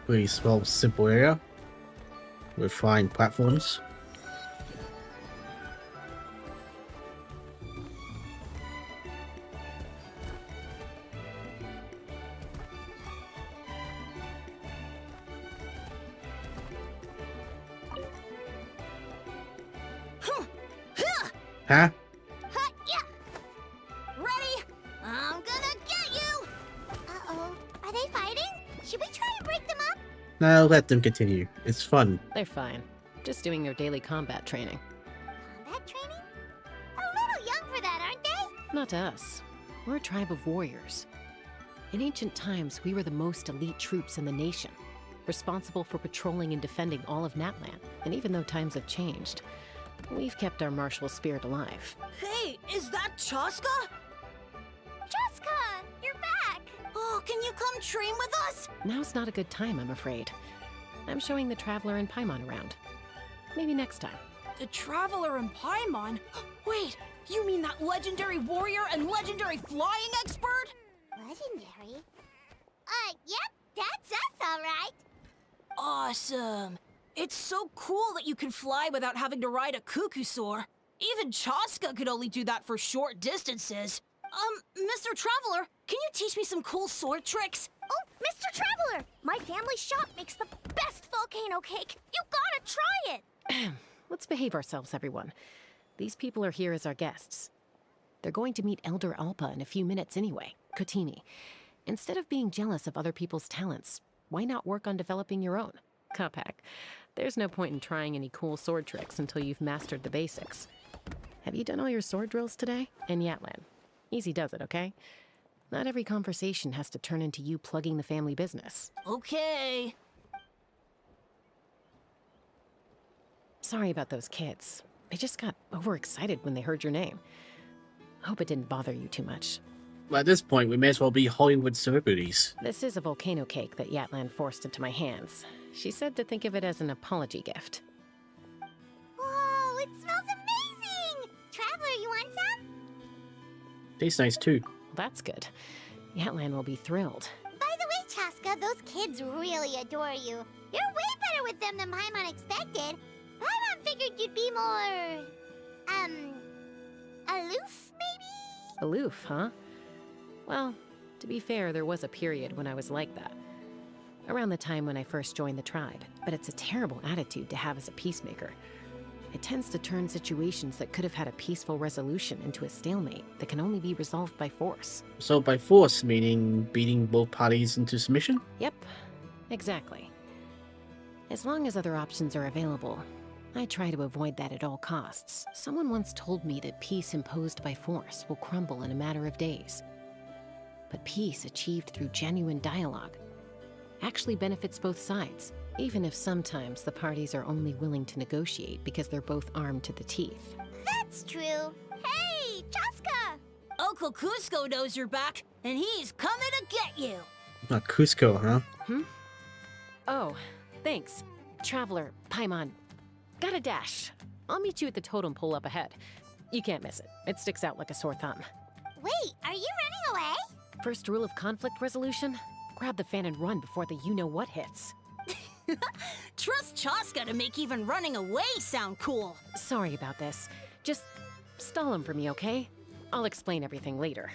Pretty small, simple area with flying platforms. Huh? Hut, yeah. Ready? I'm gonna get you. Uh-oh. Are they fighting? Should we try and break them up? No, let them continue. It's fun. They're fine. Just doing their daily combat training. Combat training? A little young for that, aren't they? Not to us. We're a tribe of warriors. In ancient times, we were the most elite troops in the nation, responsible for patrolling and defending all of Natlan. And even though times have changed, we've kept our martial spirit alive. Hey, is that Chaska? Jessica, you're back. Oh, can you come train with us? Now's not a good time, I'm afraid. I'm showing the Traveler and Paimon around. Maybe next time. The Traveler and Paimon? Wait, you mean that legendary warrior and legendary flying expert? Legendary? Yep, that's us, all right. Awesome. It's so cool that you can fly without having to ride a cuckoo-soar. Even Chaska could only do that for short distances. Mr. Traveler, can you teach me some cool sword tricks? Oh, Mr. Traveler! My family shop makes the best volcano cake. You gotta try it! Let's behave ourselves, everyone. These people are here as our guests. They're going to meet Elder Alpa in a few minutes anyway, Kotini. Instead of being jealous of other people's talents, why not work on developing your own? Kapak, there's no point in trying any cool sword tricks until you've mastered the basics. Have you done all your sword drills today? In Natlan. Easy does it, okay? Not every conversation has to turn into you plugging the family business. Okay. Sorry about those kids. They just got overexcited when they heard your name. Hope it didn't bother you too much. Well, at this point, we may as well be Hollywood celebrities. This is a volcano cake that Yatlan forced into my hands. She said to think of it as an apology gift. Whoa, it smells amazing! Traveler, you want some? Tastes nice too. That's good. Yatlan will be thrilled. By the way, Chaska, those kids really adore you. You're way better with them than Paimon expected. Paimon figured you'd be more... aloof, maybe? Aloof, huh? Well, to be fair, there was a period when I was like that. Around the time when I first joined the tribe. But it's a terrible attitude to have as a peacemaker. It tends to turn situations that could have had a peaceful resolution into a stalemate that can only be resolved by force. So by force, meaning beating both parties into submission? Yep, exactly. As long as other options are available, I try to avoid that at all costs. Someone once told me that peace imposed by force will crumble in a matter of days. But peace achieved through genuine dialogue actually benefits both sides, even if sometimes the parties are only willing to negotiate because they're both armed to the teeth. That's true. Hey, Chaska! Uncle Cusco knows you're back, and he's coming to get you. Not Cusco, huh? Oh, thanks. Traveler, Paimon. Gotta dash. I'll meet you at the totem pole up ahead. You can't miss it. It sticks out like a sore thumb. Wait, are you running away? First rule of conflict resolution? Grab the fan and run before the you-know-what hits. Trust Chaska to make even running away sound cool. Sorry about this. Just stall him for me, okay? I'll explain everything later.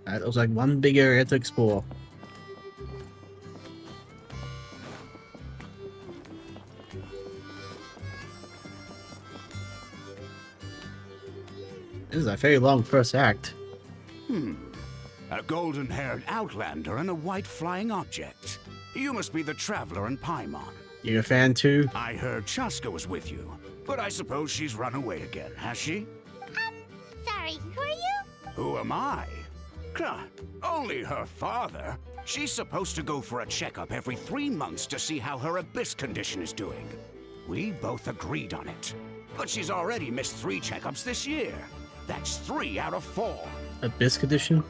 That looks like one big area to explore. This is a very long first act. A golden-haired outlander and a white flying object. You must be the Traveler and Paimon. You a fan too? I heard Chaska was with you, but I suppose she's run away again, has she? Sorry, who are you? Who am I? Only her father. She's supposed to go for a checkup every 3 months to see how her abyss condition is doing. We both agreed on it. But she's already missed 3 checkups this year. That's 3 out of 4. Abyss condition?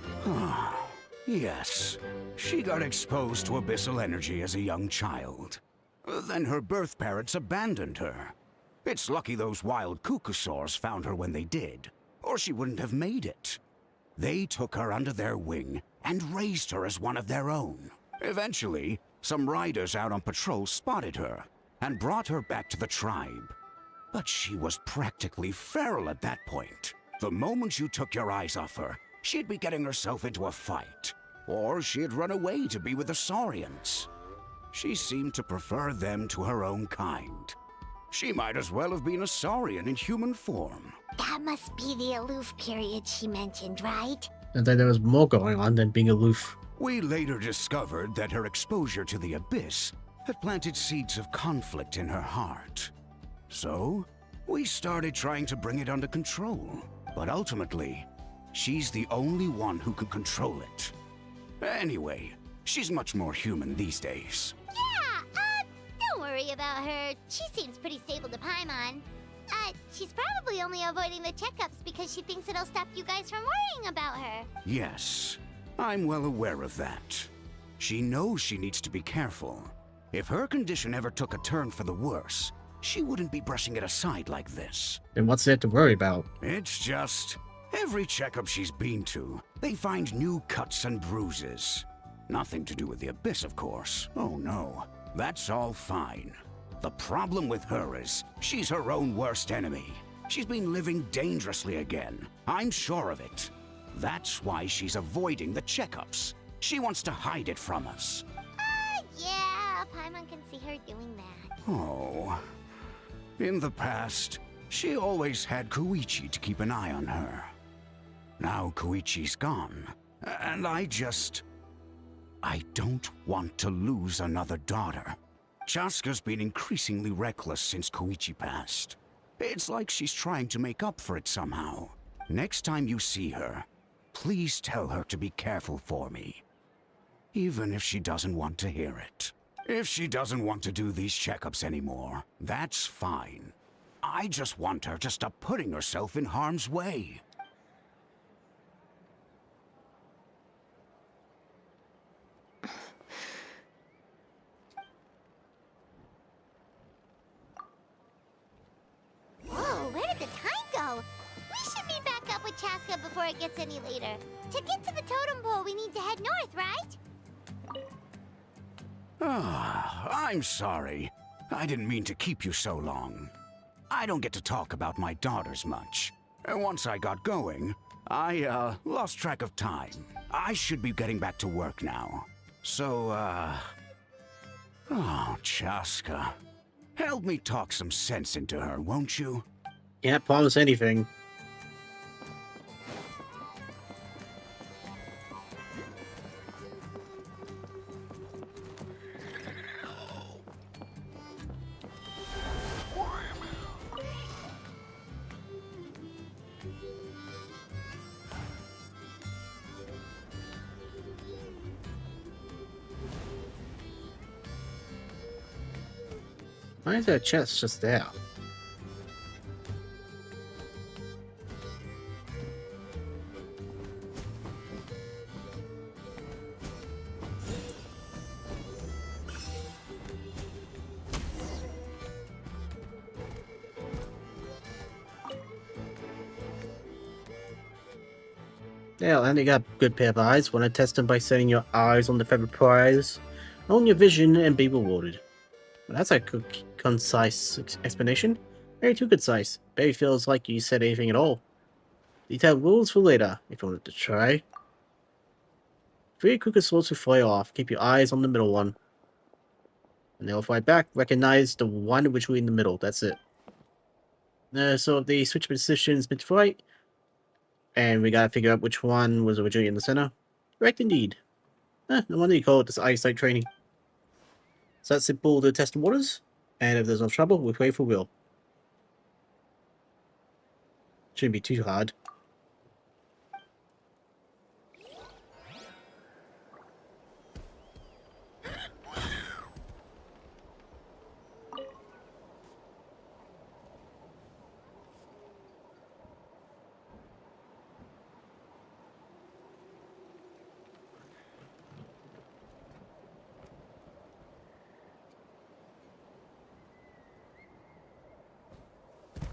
Yes. She got exposed to abyssal energy as a young child. Then her birth parents abandoned her. It's lucky those wild cuckosaurs found her when they did, or she wouldn't have made it. They took her under their wing and raised her as one of their own. Eventually, some riders out on patrol spotted her and brought her back to the tribe. But she was practically feral at that point. The moment you took your eyes off her, she'd be getting herself into a fight, or she'd run away to be with the Saurians. She seemed to prefer them to her own kind. She might as well have been a Saurian in human form. That must be the aloof period she mentioned, right? And then there was more going on than being aloof. We later discovered that her exposure to the Abyss had planted seeds of conflict in her heart. So, we started trying to bring it under control. But ultimately, she's the only one who can control it. Anyway, she's much more human these days. Yeah, don't worry about her. She seems pretty stable to Paimon. She's probably only avoiding the checkups because she thinks it'll stop you guys from worrying about her. Yes, I'm well aware of that. She knows she needs to be careful. If her condition ever took a turn for the worse, she wouldn't be brushing it aside like this. Then what's there to worry about? It's just, every checkup she's been to, they find new cuts and bruises. Nothing to do with the Abyss, of course. Oh no, that's all fine. The problem with her is, she's her own worst enemy. She's been living dangerously again. I'm sure of it. That's why she's avoiding the checkups. She wants to hide it from us. Yeah, Paimon can see her doing that. Oh. In the past, she always had Koichi to keep an eye on her. Now Koichi's gone, and I don't want to lose another daughter. Chaska's been increasingly reckless since Koichi passed. It's like she's trying to make up for it somehow. Next time you see her, please tell her to be careful for me. Even if she doesn't want to hear it. If she doesn't want to do these checkups anymore, that's fine. I just want her to stop putting herself in harm's way. Whoa, where did the time go? We should meet back up with Chaska before it gets any later. To get to the totem pole, we need to head north, right? I'm sorry. I didn't mean to keep you so long. I don't get to talk about my daughters much. And once I got going, I lost track of time. I should be getting back to work now. So, oh, Chaska. Help me talk some sense into her, won't you? Can't promise anything. Why is that chest just there? Yeah, and you got a good pair of eyes. Want to test them by setting your eyes on the feathered prize. Own your vision and be rewarded. Well, that's a concise explanation. Very too concise. Barely feels like you said anything at all. Detailed rules for later, if you wanted to try. 3 cuckoo swords to fly off. Keep your eyes on the middle one. And they'll fly back. Recognize the one which will be in the middle. That's it. So if they switch positions mid-flight, and we gotta figure out which one was originally in the center. Correct indeed. No wonder you call it this eyesight training. So that's simple to test the waters, and if there's no trouble, we pray for Will. Shouldn't be too hard.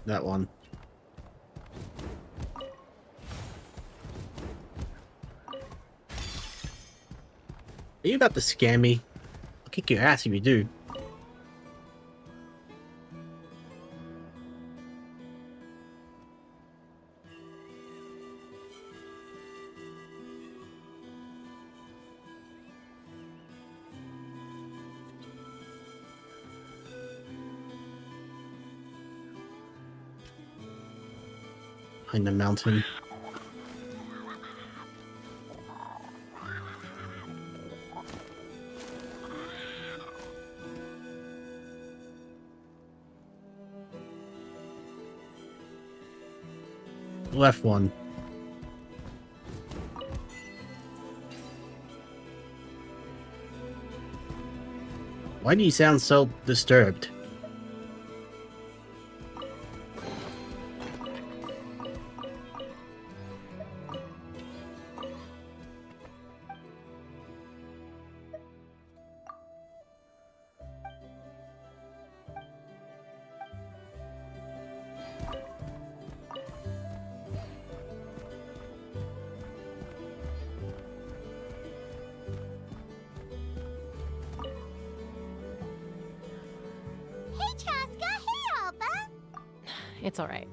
That one. Are you about to scam me? I'll kick your ass if you do. behind the mountain. Left one. Why do you sound so disturbed? Hey, Chaska! Hey, Alba! It's all right.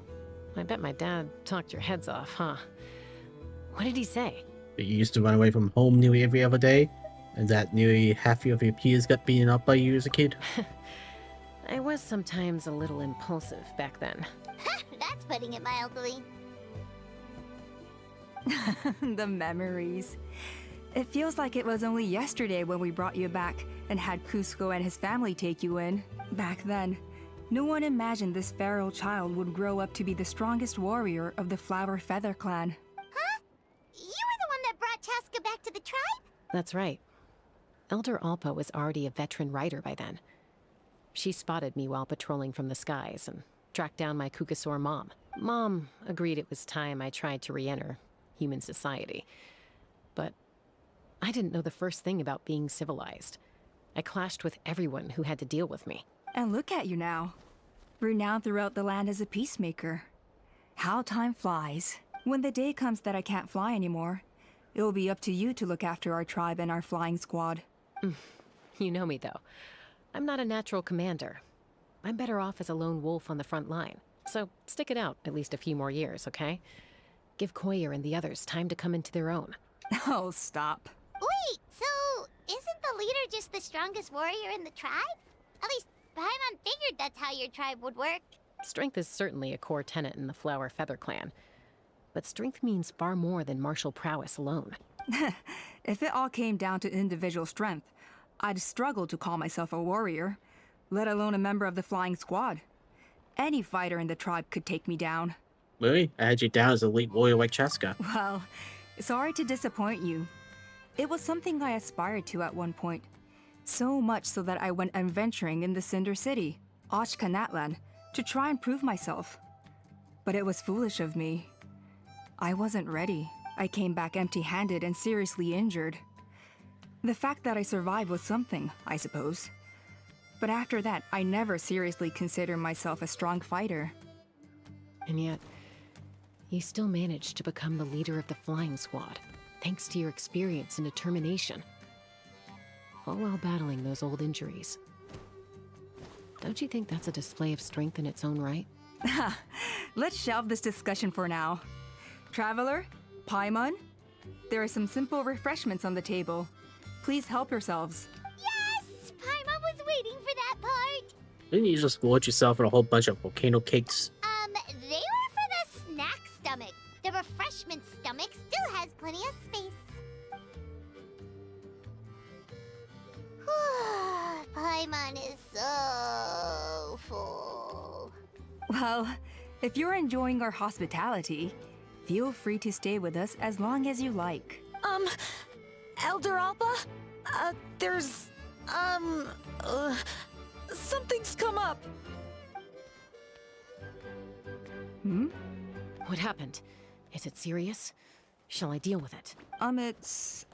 I bet my dad talked your heads off, huh? What did he say? You used to run away from home nearly every other day, and that nearly half of your peers got beaten up by you as a kid. I was sometimes a little impulsive back then. That's putting it mildly. The memories. It feels like it was only yesterday when we brought you back and had Cusco and his family take you in. Back then, no one imagined this feral child would grow up to be the strongest warrior of the Flower Feather clan. Huh? You were the one that brought Chaska back to the tribe? That's right. Elder Alpa was already a veteran rider by then. She spotted me while patrolling from the skies and tracked down my Kukasaur mom. Mom agreed it was time I tried to re-enter human society. But I didn't know the first thing about being civilized. I clashed with everyone who had to deal with me. And look at you now. Renowned throughout the land as a peacemaker. How time flies. When the day comes that I can't fly anymore, it will be up to you to look after our tribe and our flying squad. You know me, though. I'm not a natural commander. I'm better off as a lone wolf on the front line. So stick it out at least a few more years, okay? Give Koyer and the others time to come into their own. Oh, stop. Wait, so isn't the leader just the strongest warrior in the tribe? At least Paimon figured that's how your tribe would work. Strength is certainly a core tenet in the Flower Feather clan. But strength means far more than martial prowess alone. If it all came down to individual strength, I'd struggle to call myself a warrior, let alone a member of the flying squad. Any fighter in the tribe could take me down. Really? I had you down as a elite warrior like Chaska. Well, sorry to disappoint you. It was something I aspired to at one point. So much so that I went adventuring in the Cinder City, Natlan, to try and prove myself. But it was foolish of me. I wasn't ready. I came back empty-handed and seriously injured. The fact that I survived was something, I suppose. But after that, I never seriously considered myself a strong fighter. And yet, you still managed to become the leader of the flying squad, thanks to your experience and determination. All while battling those old injuries. Don't you think that's a display of strength in its own right? Let's shelve this discussion for now. Traveler, Paimon, there are some simple refreshments on the table. Please help yourselves. Yes! Paimon was waiting for that part! Didn't you just gorge yourself with a whole bunch of volcano cakes? They were for the snack stomach. The refreshment stomach still has plenty of space. Paimon is so full. Well, if you're enjoying our hospitality, feel free to stay with us as long as you like. Elder Alpa? Something's come up. Hmm? What happened? Is it serious? Shall I deal with it? It's...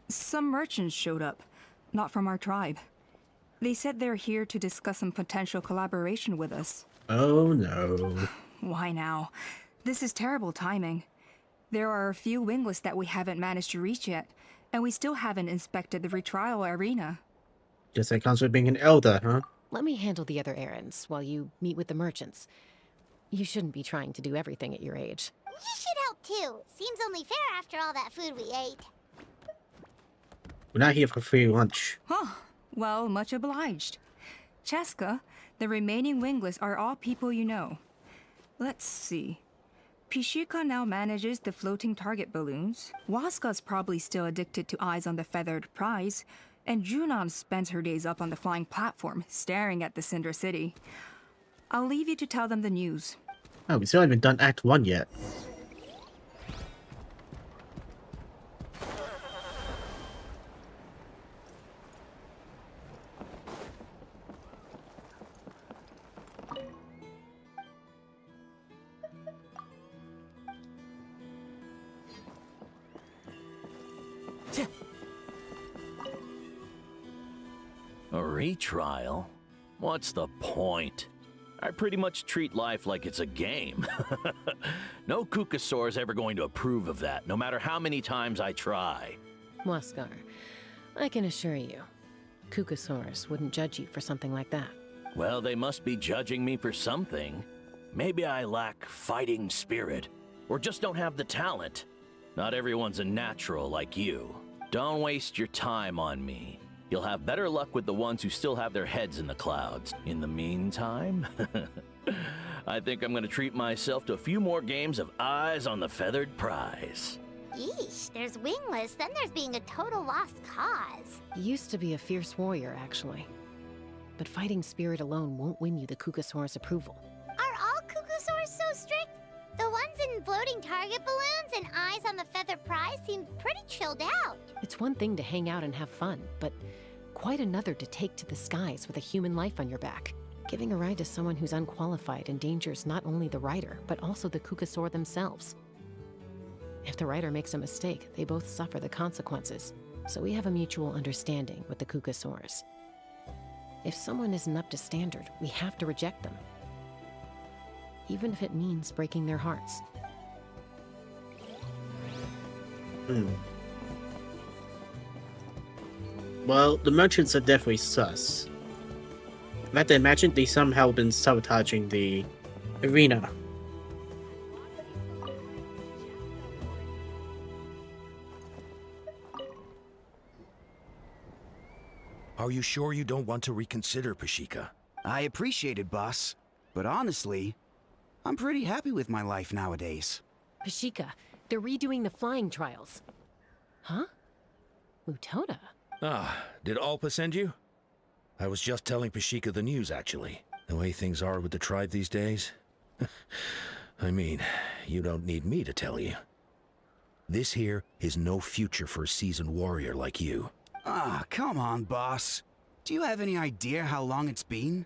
Some merchants showed up. Not from our tribe. They said they're here to discuss some potential collaboration with us. Oh no. Why now? This is terrible timing. There are a few winglets that we haven't managed to reach yet, and we still haven't inspected the retrial arena. Guess that comes with being an elder, huh? Let me handle the other errands while you meet with the merchants. You shouldn't be trying to do everything at your age. You should help too. Seems only fair after all that food we ate. We're not here for free lunch. Huh. Well, much obliged. Chaska, the remaining winglets are all people you know. Let's see. Pishika now manages the floating target balloons. Waska's probably still addicted to eyes on the feathered prize, and Junon spends her days up on the flying platform, staring at the Cinder City. I'll leave you to tell them the news. Oh, we still haven't done Act 1 yet. A retrial? What's the point? I pretty much treat life like it's a game. No Kukasaur is ever going to approve of that, no matter how many times I try. Waskar, I can assure you, Kukasaurs wouldn't judge you for something like that. Well, they must be judging me for something. Maybe I lack fighting spirit, or just don't have the talent. Not everyone's a natural like you. Don't waste your time on me. You'll have better luck with the ones who still have their heads in the clouds. In the meantime, I think I'm gonna treat myself to a few more games of Eyes on the Feathered Prize. Yeesh, there's wingless, then there's being a total lost cause. You used to be a fierce warrior, actually. But fighting spirit alone won't win you the Kukasaur's approval. Are all Kukusaurs so strict? The ones in floating target balloons and Eyes on the Feathered Prize seem pretty chilled out. It's one thing to hang out and have fun, but quite another to take to the skies with a human life on your back. Giving a ride to someone who's unqualified endangers not only the rider, but also the Kukasaur themselves. If the rider makes a mistake, they both suffer the consequences. So we have a mutual understanding with the Kukasaurs. If someone isn't up to standard, we have to reject them. Even if it means breaking their hearts. Well, the merchants are definitely sus. I have to imagine they somehow been sabotaging the arena. Are you sure you don't want to reconsider, Pashika? I appreciate it, boss. But honestly, I'm pretty happy with my life nowadays. Pashika, they're redoing the flying trials. Huh? Mutoda? Ah, did Alpa send you? I was just telling Pashika the news, actually. The way things are with the tribe these days. I mean, you don't need me to tell you. This here is no future for a seasoned warrior like you. Ah, come on, boss. Do you have any idea how long it's been?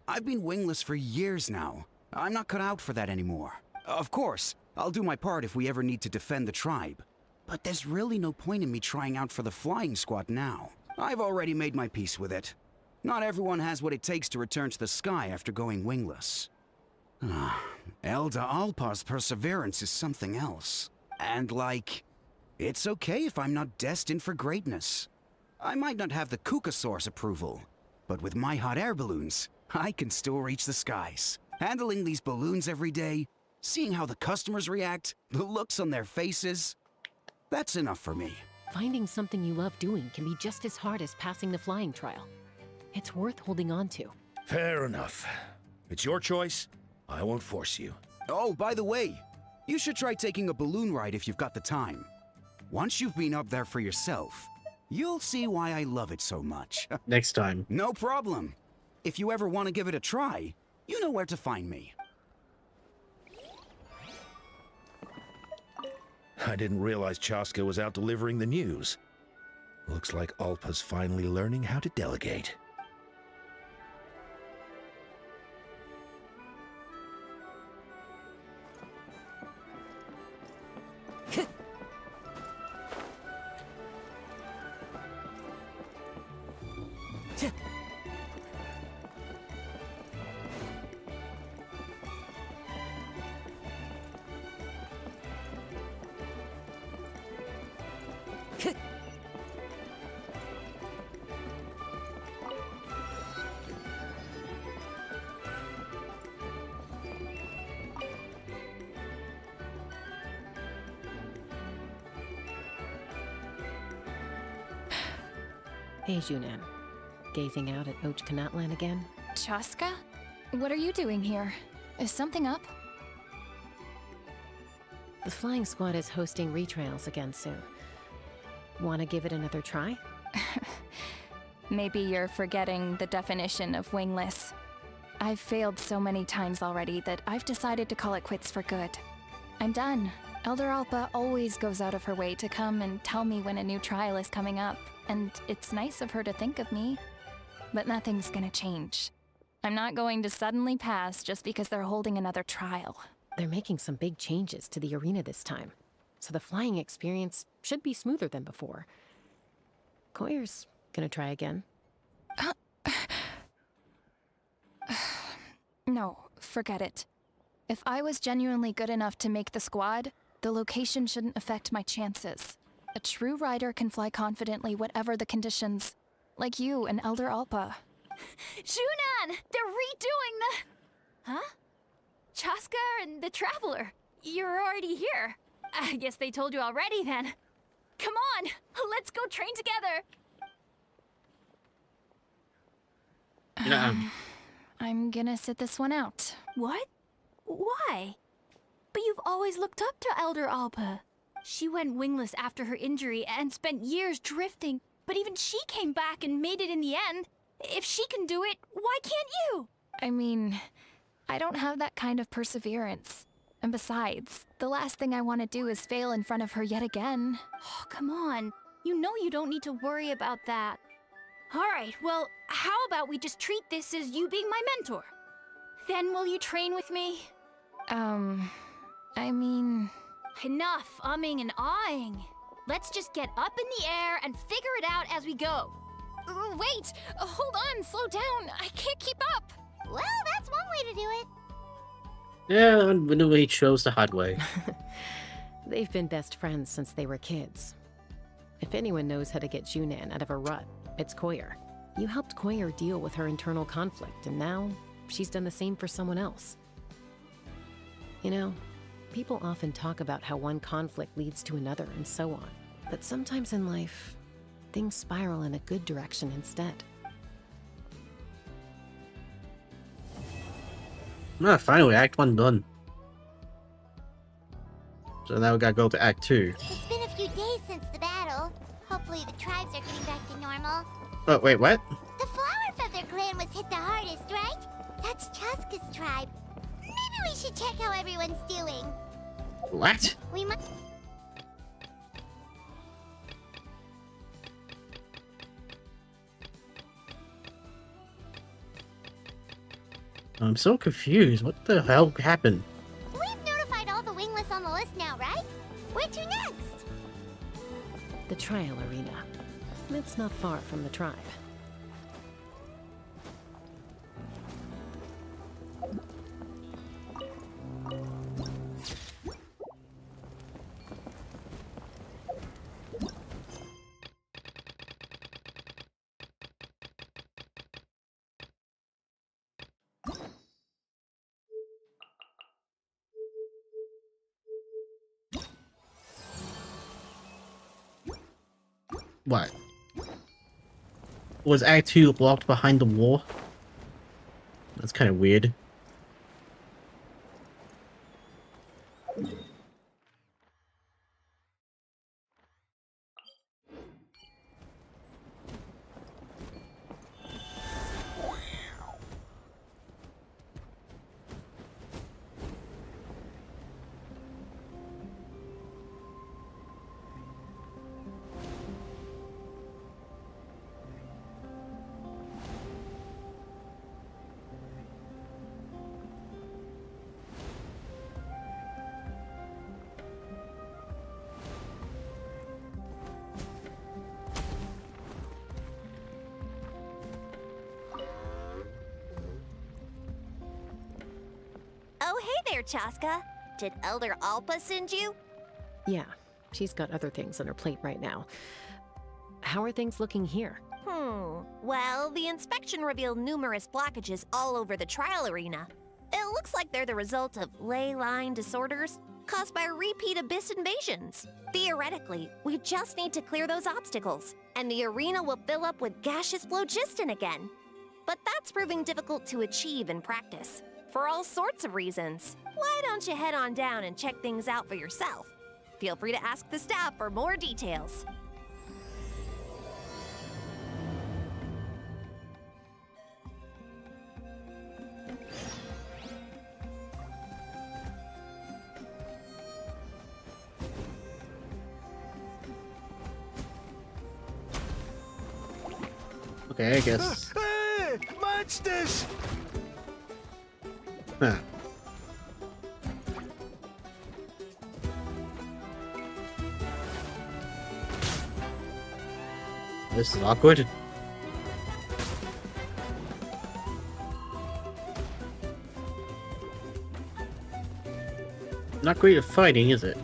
I've been wingless for years now. I'm not cut out for that anymore. Of course, I'll do my part if we ever need to defend the tribe. But there's really no point in me trying out for the flying squad now. I've already made my peace with it. Not everyone has what it takes to return to the sky after going wingless. Elder Alpa's perseverance is something else. And it's okay if I'm not destined for greatness. I might not have the Kukasaur's approval, but with my hot air balloons, I can still reach the skies. Handling these balloons every day, seeing how the customers react, the looks on their faces, that's enough for me. Finding something you love doing can be just as hard as passing the flying trial. It's worth holding on to. Fair enough. It's your choice. I won't force you. Oh, by the way, you should try taking a balloon ride if you've got the time. Once you've been up there for yourself, you'll see why I love it so much. Next time. No problem. If you ever want to give it a try, you know where to find me. I didn't realize Chaska was out delivering the news. Looks like Alpa's finally learning how to delegate. Hey, Junan. Gazing out at Natlan again? Chaska? What are you doing here? Is something up? The flying squad is hosting retrials again soon. Wanna give it another try? Maybe you're forgetting the definition of wingless. I've failed so many times already that I've decided to call it quits for good. I'm done. Elder Alpa always goes out of her way to come and tell me when a new trial is coming up, and it's nice of her to think of me. But nothing's gonna change. I'm not going to suddenly pass just because they're holding another trial. They're making some big changes to the arena this time, so the flying experience should be smoother than before. Coyer's gonna try again. No, forget it. If I was genuinely good enough to make the squad, the location shouldn't affect my chances. A true rider can fly confidently whatever the conditions, like you and Elder Alpa. Shunan! They're redoing the... Huh? Chaska and the Traveler. You're already here. I guess they told you already then. Come on, let's go train together. I'm gonna sit this one out. What? Why? But you've always looked up to Elder Alpa. She went wingless after her injury and spent years drifting, but even she came back and made it in the end. If she can do it, why can't you? I mean, I don't have that kind of perseverance. And besides, the last thing I want to do is fail in front of her yet again. Oh, come on. You know you don't need to worry about that. All right, well, how about we just treat this as you being my mentor? Then will you train with me? I mean... Enough umming and ahhing. Let's just get up in the air and figure it out as we go. Wait! Hold on, slow down. I can't keep up. Well, that's one way to do it. Yeah, when he chose the hard way. They've been best friends since they were kids. If anyone knows how to get Junan out of a rut, it's Coyer. You helped Coyer deal with her internal conflict, and now she's done the same for someone else. You know, people often talk about how one conflict leads to another and so on. But sometimes in life, things spiral in a good direction instead. Ah, finally, Act 1 done. So now we gotta go to Act 2. It's been a few days since the battle. Hopefully the tribes are getting back to normal. Oh, wait, what? The Flower Feather clan was hit the hardest, right? That's Chaska's tribe. Maybe we should check how everyone's doing. What? We must... I'm so confused. What the hell happened? We've notified all the wingless on the list now, right? Where to next? The trial arena. It's not far from the tribe. What? Was Act 2 locked behind the wall? That's kind of weird. Oh, hey there, Chaska. Did Elder Alpa send you? Yeah, she's got other things on her plate right now. How are things looking here? Well, the inspection revealed numerous blockages all over the trial arena. It looks like they're the result of ley line disorders caused by repeat abyss invasions. Theoretically, we just need to clear those obstacles, and the arena will fill up with gaseous phlogiston again. But that's proving difficult to achieve in practice, for all sorts of reasons. Why don't you head on down and check things out for yourself? Feel free to ask the staff for more details. Okay, I guess. Hey! Monsters! Huh. This is awkward. Not great at fighting, is it?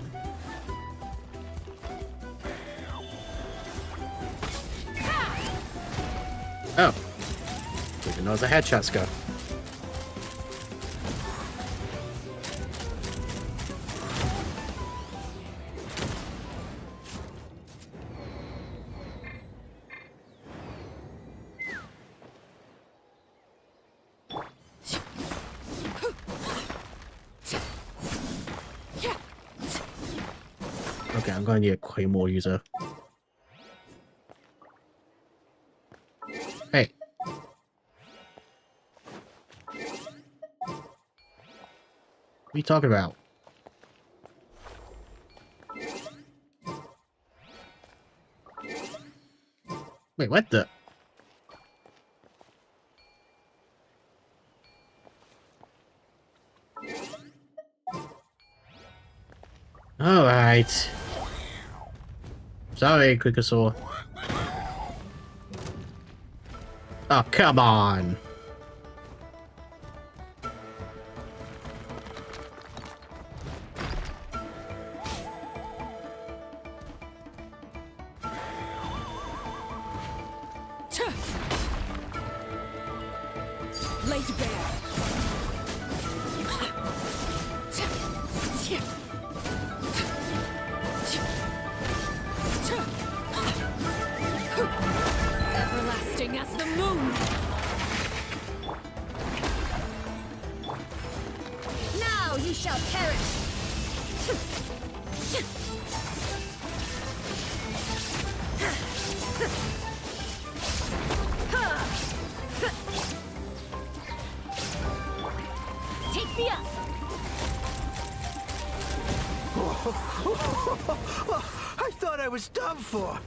Oh. Didn't know it was a headshot scope. Okay, I'm going to need a Claymore user. Hey. What are you talking about? Wait, what the? Alright. Sorry, Quicosaur. Oh, come on. Laid bare. Everlasting as the moon! Now you shall perish! Take me up! I thought I was done for.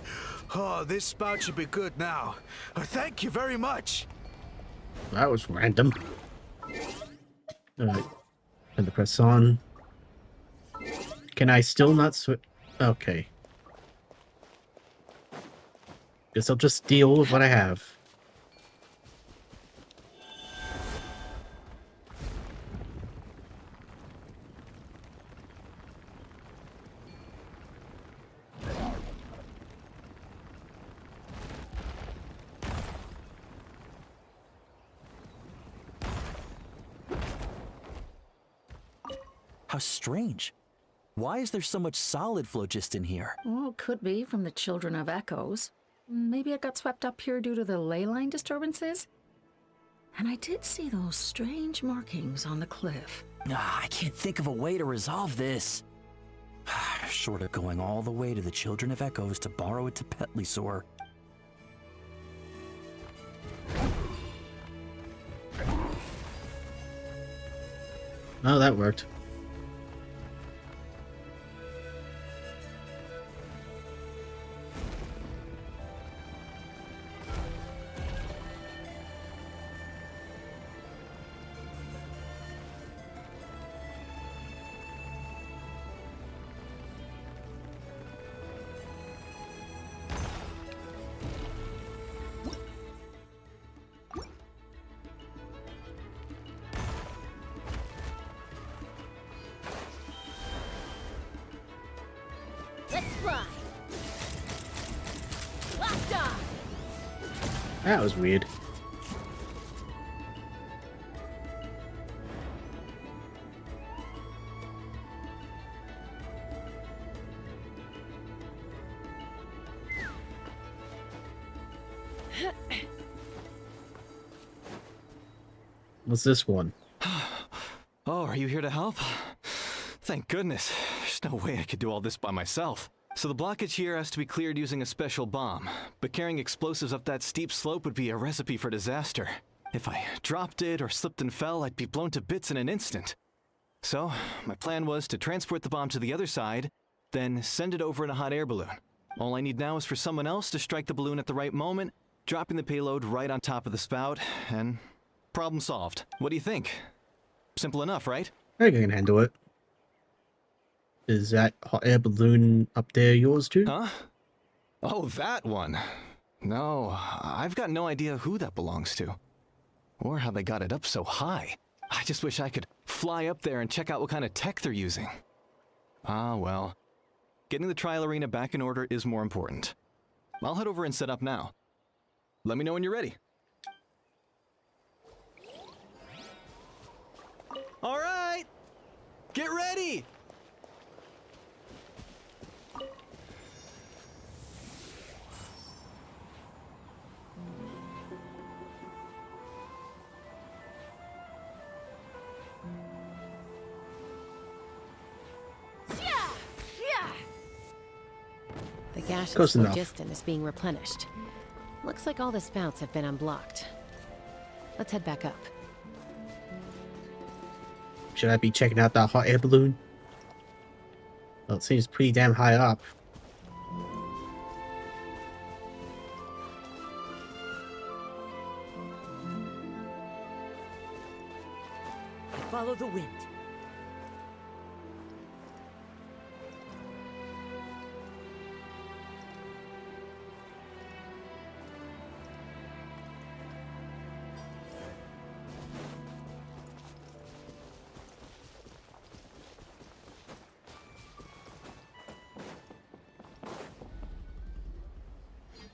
Oh, this spout should be good now. Thank you very much. That was random. Alright. And the press on. Can I still not switch? Okay. Guess I'll just deal with what I have. How strange. Why is there so much solid phlogiston here? Well, could be from the Children of Echoes. Maybe it got swept up here due to the ley line disturbances? And I did see those strange markings on the cliff. I can't think of a way to resolve this. Short of going all the way to the Children of Echoes to borrow it to Petlisaur. Oh, that worked. Let's fly! Locked on! That was weird. What's this one? All are you here to help? Thank goodness. There's no way I could do all this by myself. So the blockage here has to be cleared using a special bomb, but carrying explosives up that steep slope would be a recipe for disaster. If I dropped it or slipped and fell, I'd be blown to bits in an instant. So, my plan was to transport the bomb to the other side, then send it over in a hot air balloon. All I need now is for someone else to strike the balloon at the right moment, dropping the payload right on top of the spout, and problem solved. What do you think? Simple enough, right? I think I can handle it. Is that hot air balloon up there yours too? Huh? Oh, that one. No, I've got no idea who that belongs to. Or how they got it up so high. I just wish I could fly up there and check out what kind of tech they're using. Ah, well. Getting the trial arena back in order is more important. I'll head over and set up now. Let me know when you're ready. All right! Get ready! The gaseous Close enough. phlogiston is being replenished. Looks like all the spouts have been unblocked. Let's head back up. Should I be checking out that hot air balloon? Well, it seems pretty damn high up. Follow the wind.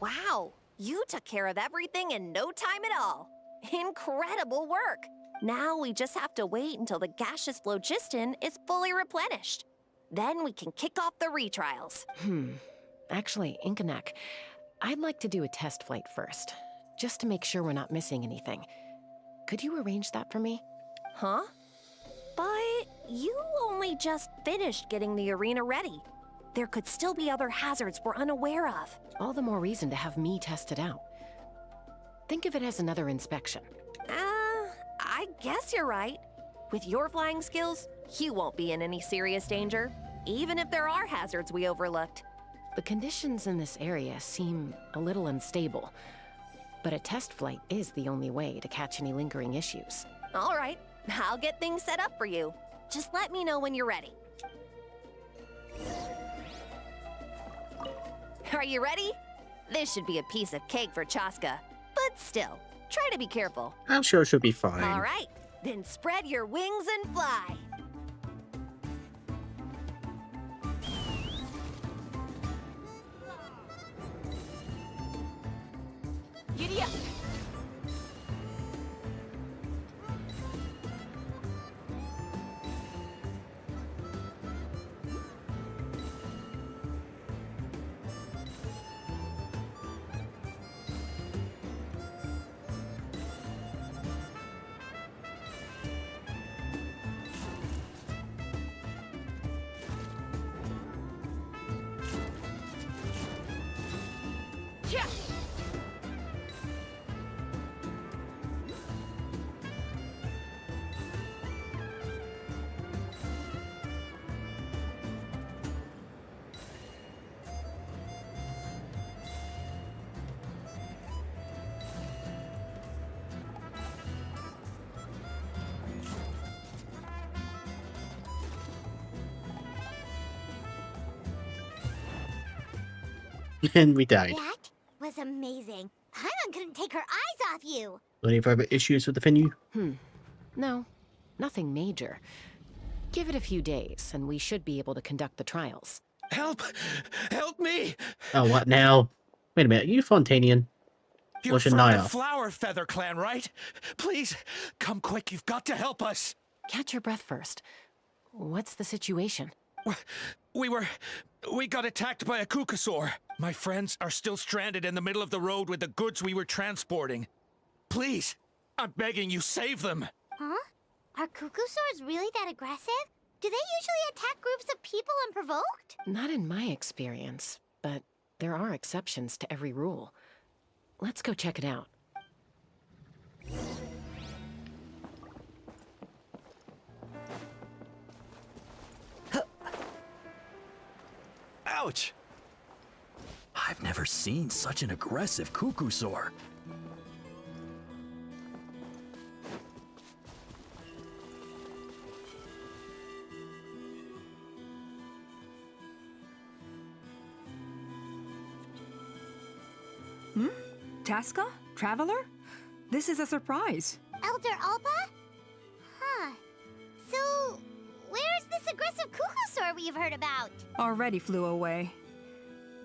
Wow, you took care of everything in no time at all. Incredible work. Now we just have to wait until the gaseous phlogiston is fully replenished. Then we can kick off the retrials. Actually, Inkanak, I'd like to do a test flight first, just to make sure we're not missing anything. Could you arrange that for me? Huh? But you only just finished getting the arena ready. There could still be other hazards we're unaware of. All the more reason to have me test it out. Think of it as another inspection. I guess you're right. With your flying skills, you won't be in any serious danger, even if there are hazards we overlooked. The conditions in this area seem a little unstable, but a test flight is the only way to catch any lingering issues. All right, I'll get things set up for you. Just let me know when you're ready. Are you ready? This should be a piece of cake for Chaska, but still, try to be careful. I'm sure it should be fine. All right, then spread your wings and fly. Giddy up. And we died. That was amazing. Paimon couldn't take her eyes off you. Any further issues with the venue? No, nothing major. Give it a few days, and we should be able to conduct the trials. Help! Help me! Oh, what now? Wait a minute, are you Fontanian? You're Or from the Shania? Flower Feather Clan, right? Please, come quick, you've got to help us! Catch your breath first. What's the situation? We got attacked by a Kukasaur. My friends are still stranded in the middle of the road with the goods we were transporting. Please, I'm begging you, save them. Huh? Are Kukusaurs really that aggressive? Do they usually attack groups of people unprovoked? Not in my experience, but there are exceptions to every rule. Let's go check it out. Ouch! I've never seen such an aggressive Kukusaur. Chaska? Traveler? This is a surprise. Elder Alpa? Huh. So, where's this aggressive Kukusaur we've heard about? Already flew away.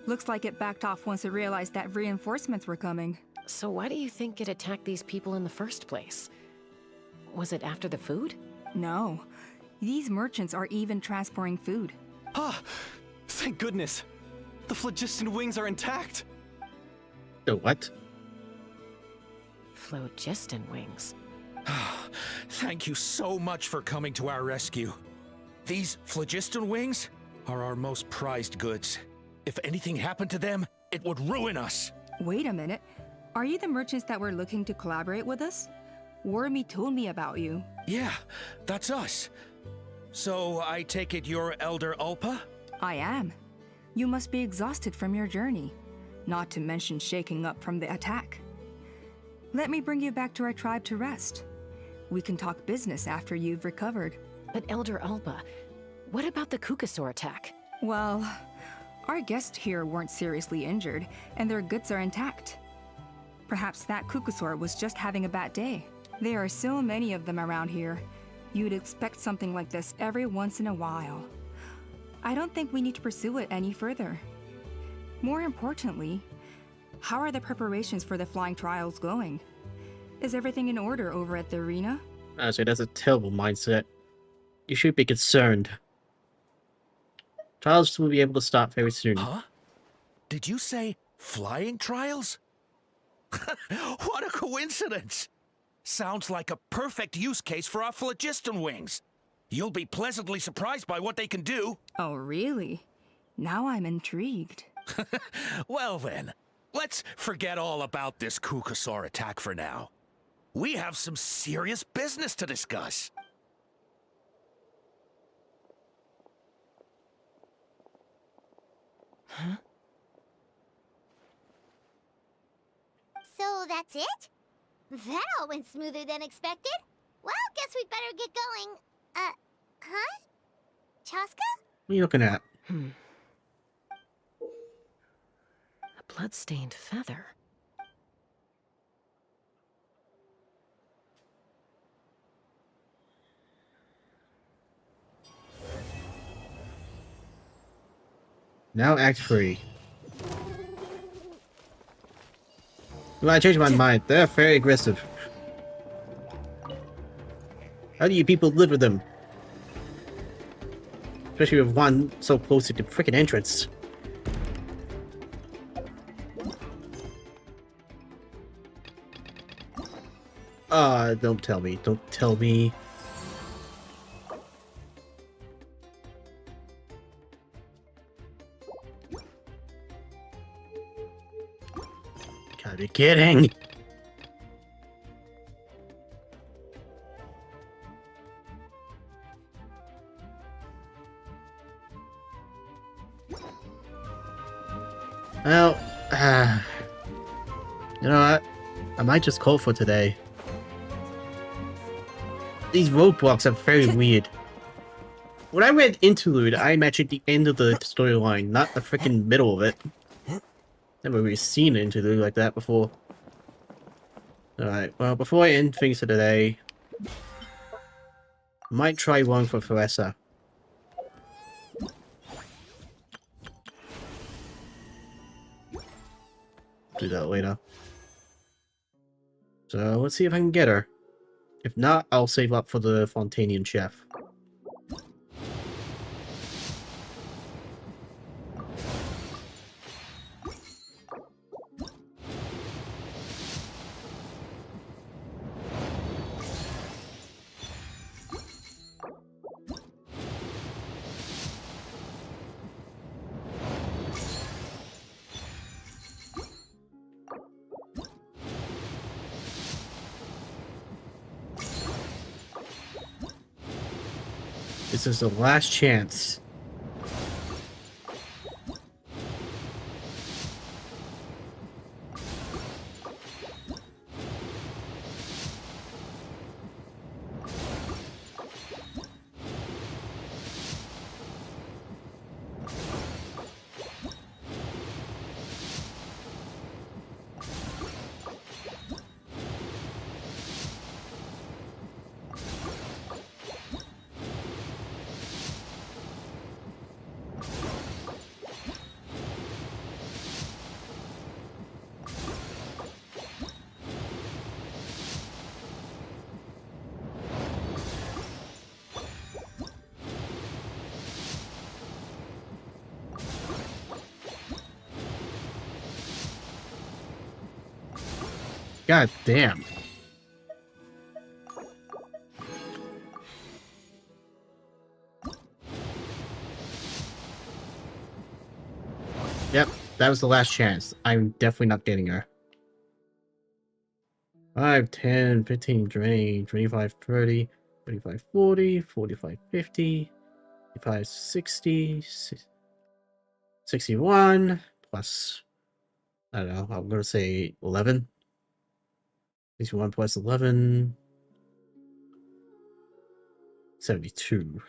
Looks like it backed off once it realized that reinforcements were coming. So why do you think it attacked these people in the first place? Was it after the food? No. These merchants are even transporting food. Ah! Thank goodness! The phlogiston wings are intact! The what? Phlogiston wings. Thank you so much for coming to our rescue. These phlogiston wings are our most prized goods. If anything happened to them, it would ruin us. Wait a minute. Are you the merchants that were looking to collaborate with us? Wormy told me about you. Yeah, that's us. So I take it you're Elder Ulpa? I am. You must be exhausted from your journey, not to mention shaking up from the attack. Let me bring you back to our tribe to rest. We can talk business after you've recovered. But Elder Alpa, what about the Kukusaur attack? Well, our guests here weren't seriously injured, and their goods are intact. Perhaps that Kukusaur was just having a bad day. There are so many of them around here. You'd expect something like this every once in a while. I don't think we need to pursue it any further. More importantly, how are the preparations for the flying trials going? Is everything in order over at the arena? Honestly, that's a terrible mindset. You should be concerned. Trials will be able to start very soon. Huh? Did you say flying trials? What a coincidence! Sounds like a perfect use case for our phlogiston wings. You'll be pleasantly surprised by what they can do. Oh, really? Now I'm intrigued. Well then, let's forget all about this Kukusaur attack for now. We have some serious business to discuss. Huh? So that's it? That all went smoother than expected. Well, guess we'd better get going. Huh? Chaska? What are you looking at? A blood-stained feather. Now Act 3. Well, I changed my mind. They're very aggressive. How do you people live with them? Especially with one so close to the freaking entrance. Don't tell me. Don't tell me. Gotta be kidding. Well, you know what? I might just call for today. These roadblocks are very weird. When I read Interlude, I imagined the end of the storyline, not the freaking middle of it. Never really seen an interlude like that before. Alright, well, before I end things for today, I might try one for Theresa. Do that later. So let's see if I can get her. If not, I'll save up for the Fontanian chef. This is the last chance. God damn. Yep, that was the last chance. I'm definitely not getting her. 5, 10, 15 drain, 25, 30, 35, 40, 45, 50, 55, 60, 61, plus, I don't know, I'm going to say 11. 61 plus 11, 72.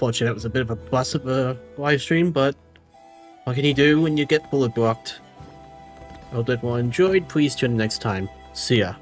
Fortunately, it was a bit of a bust of a live stream, but what can you do when you get bullet blocked? I hope everyone enjoyed. Please tune in next time. See ya.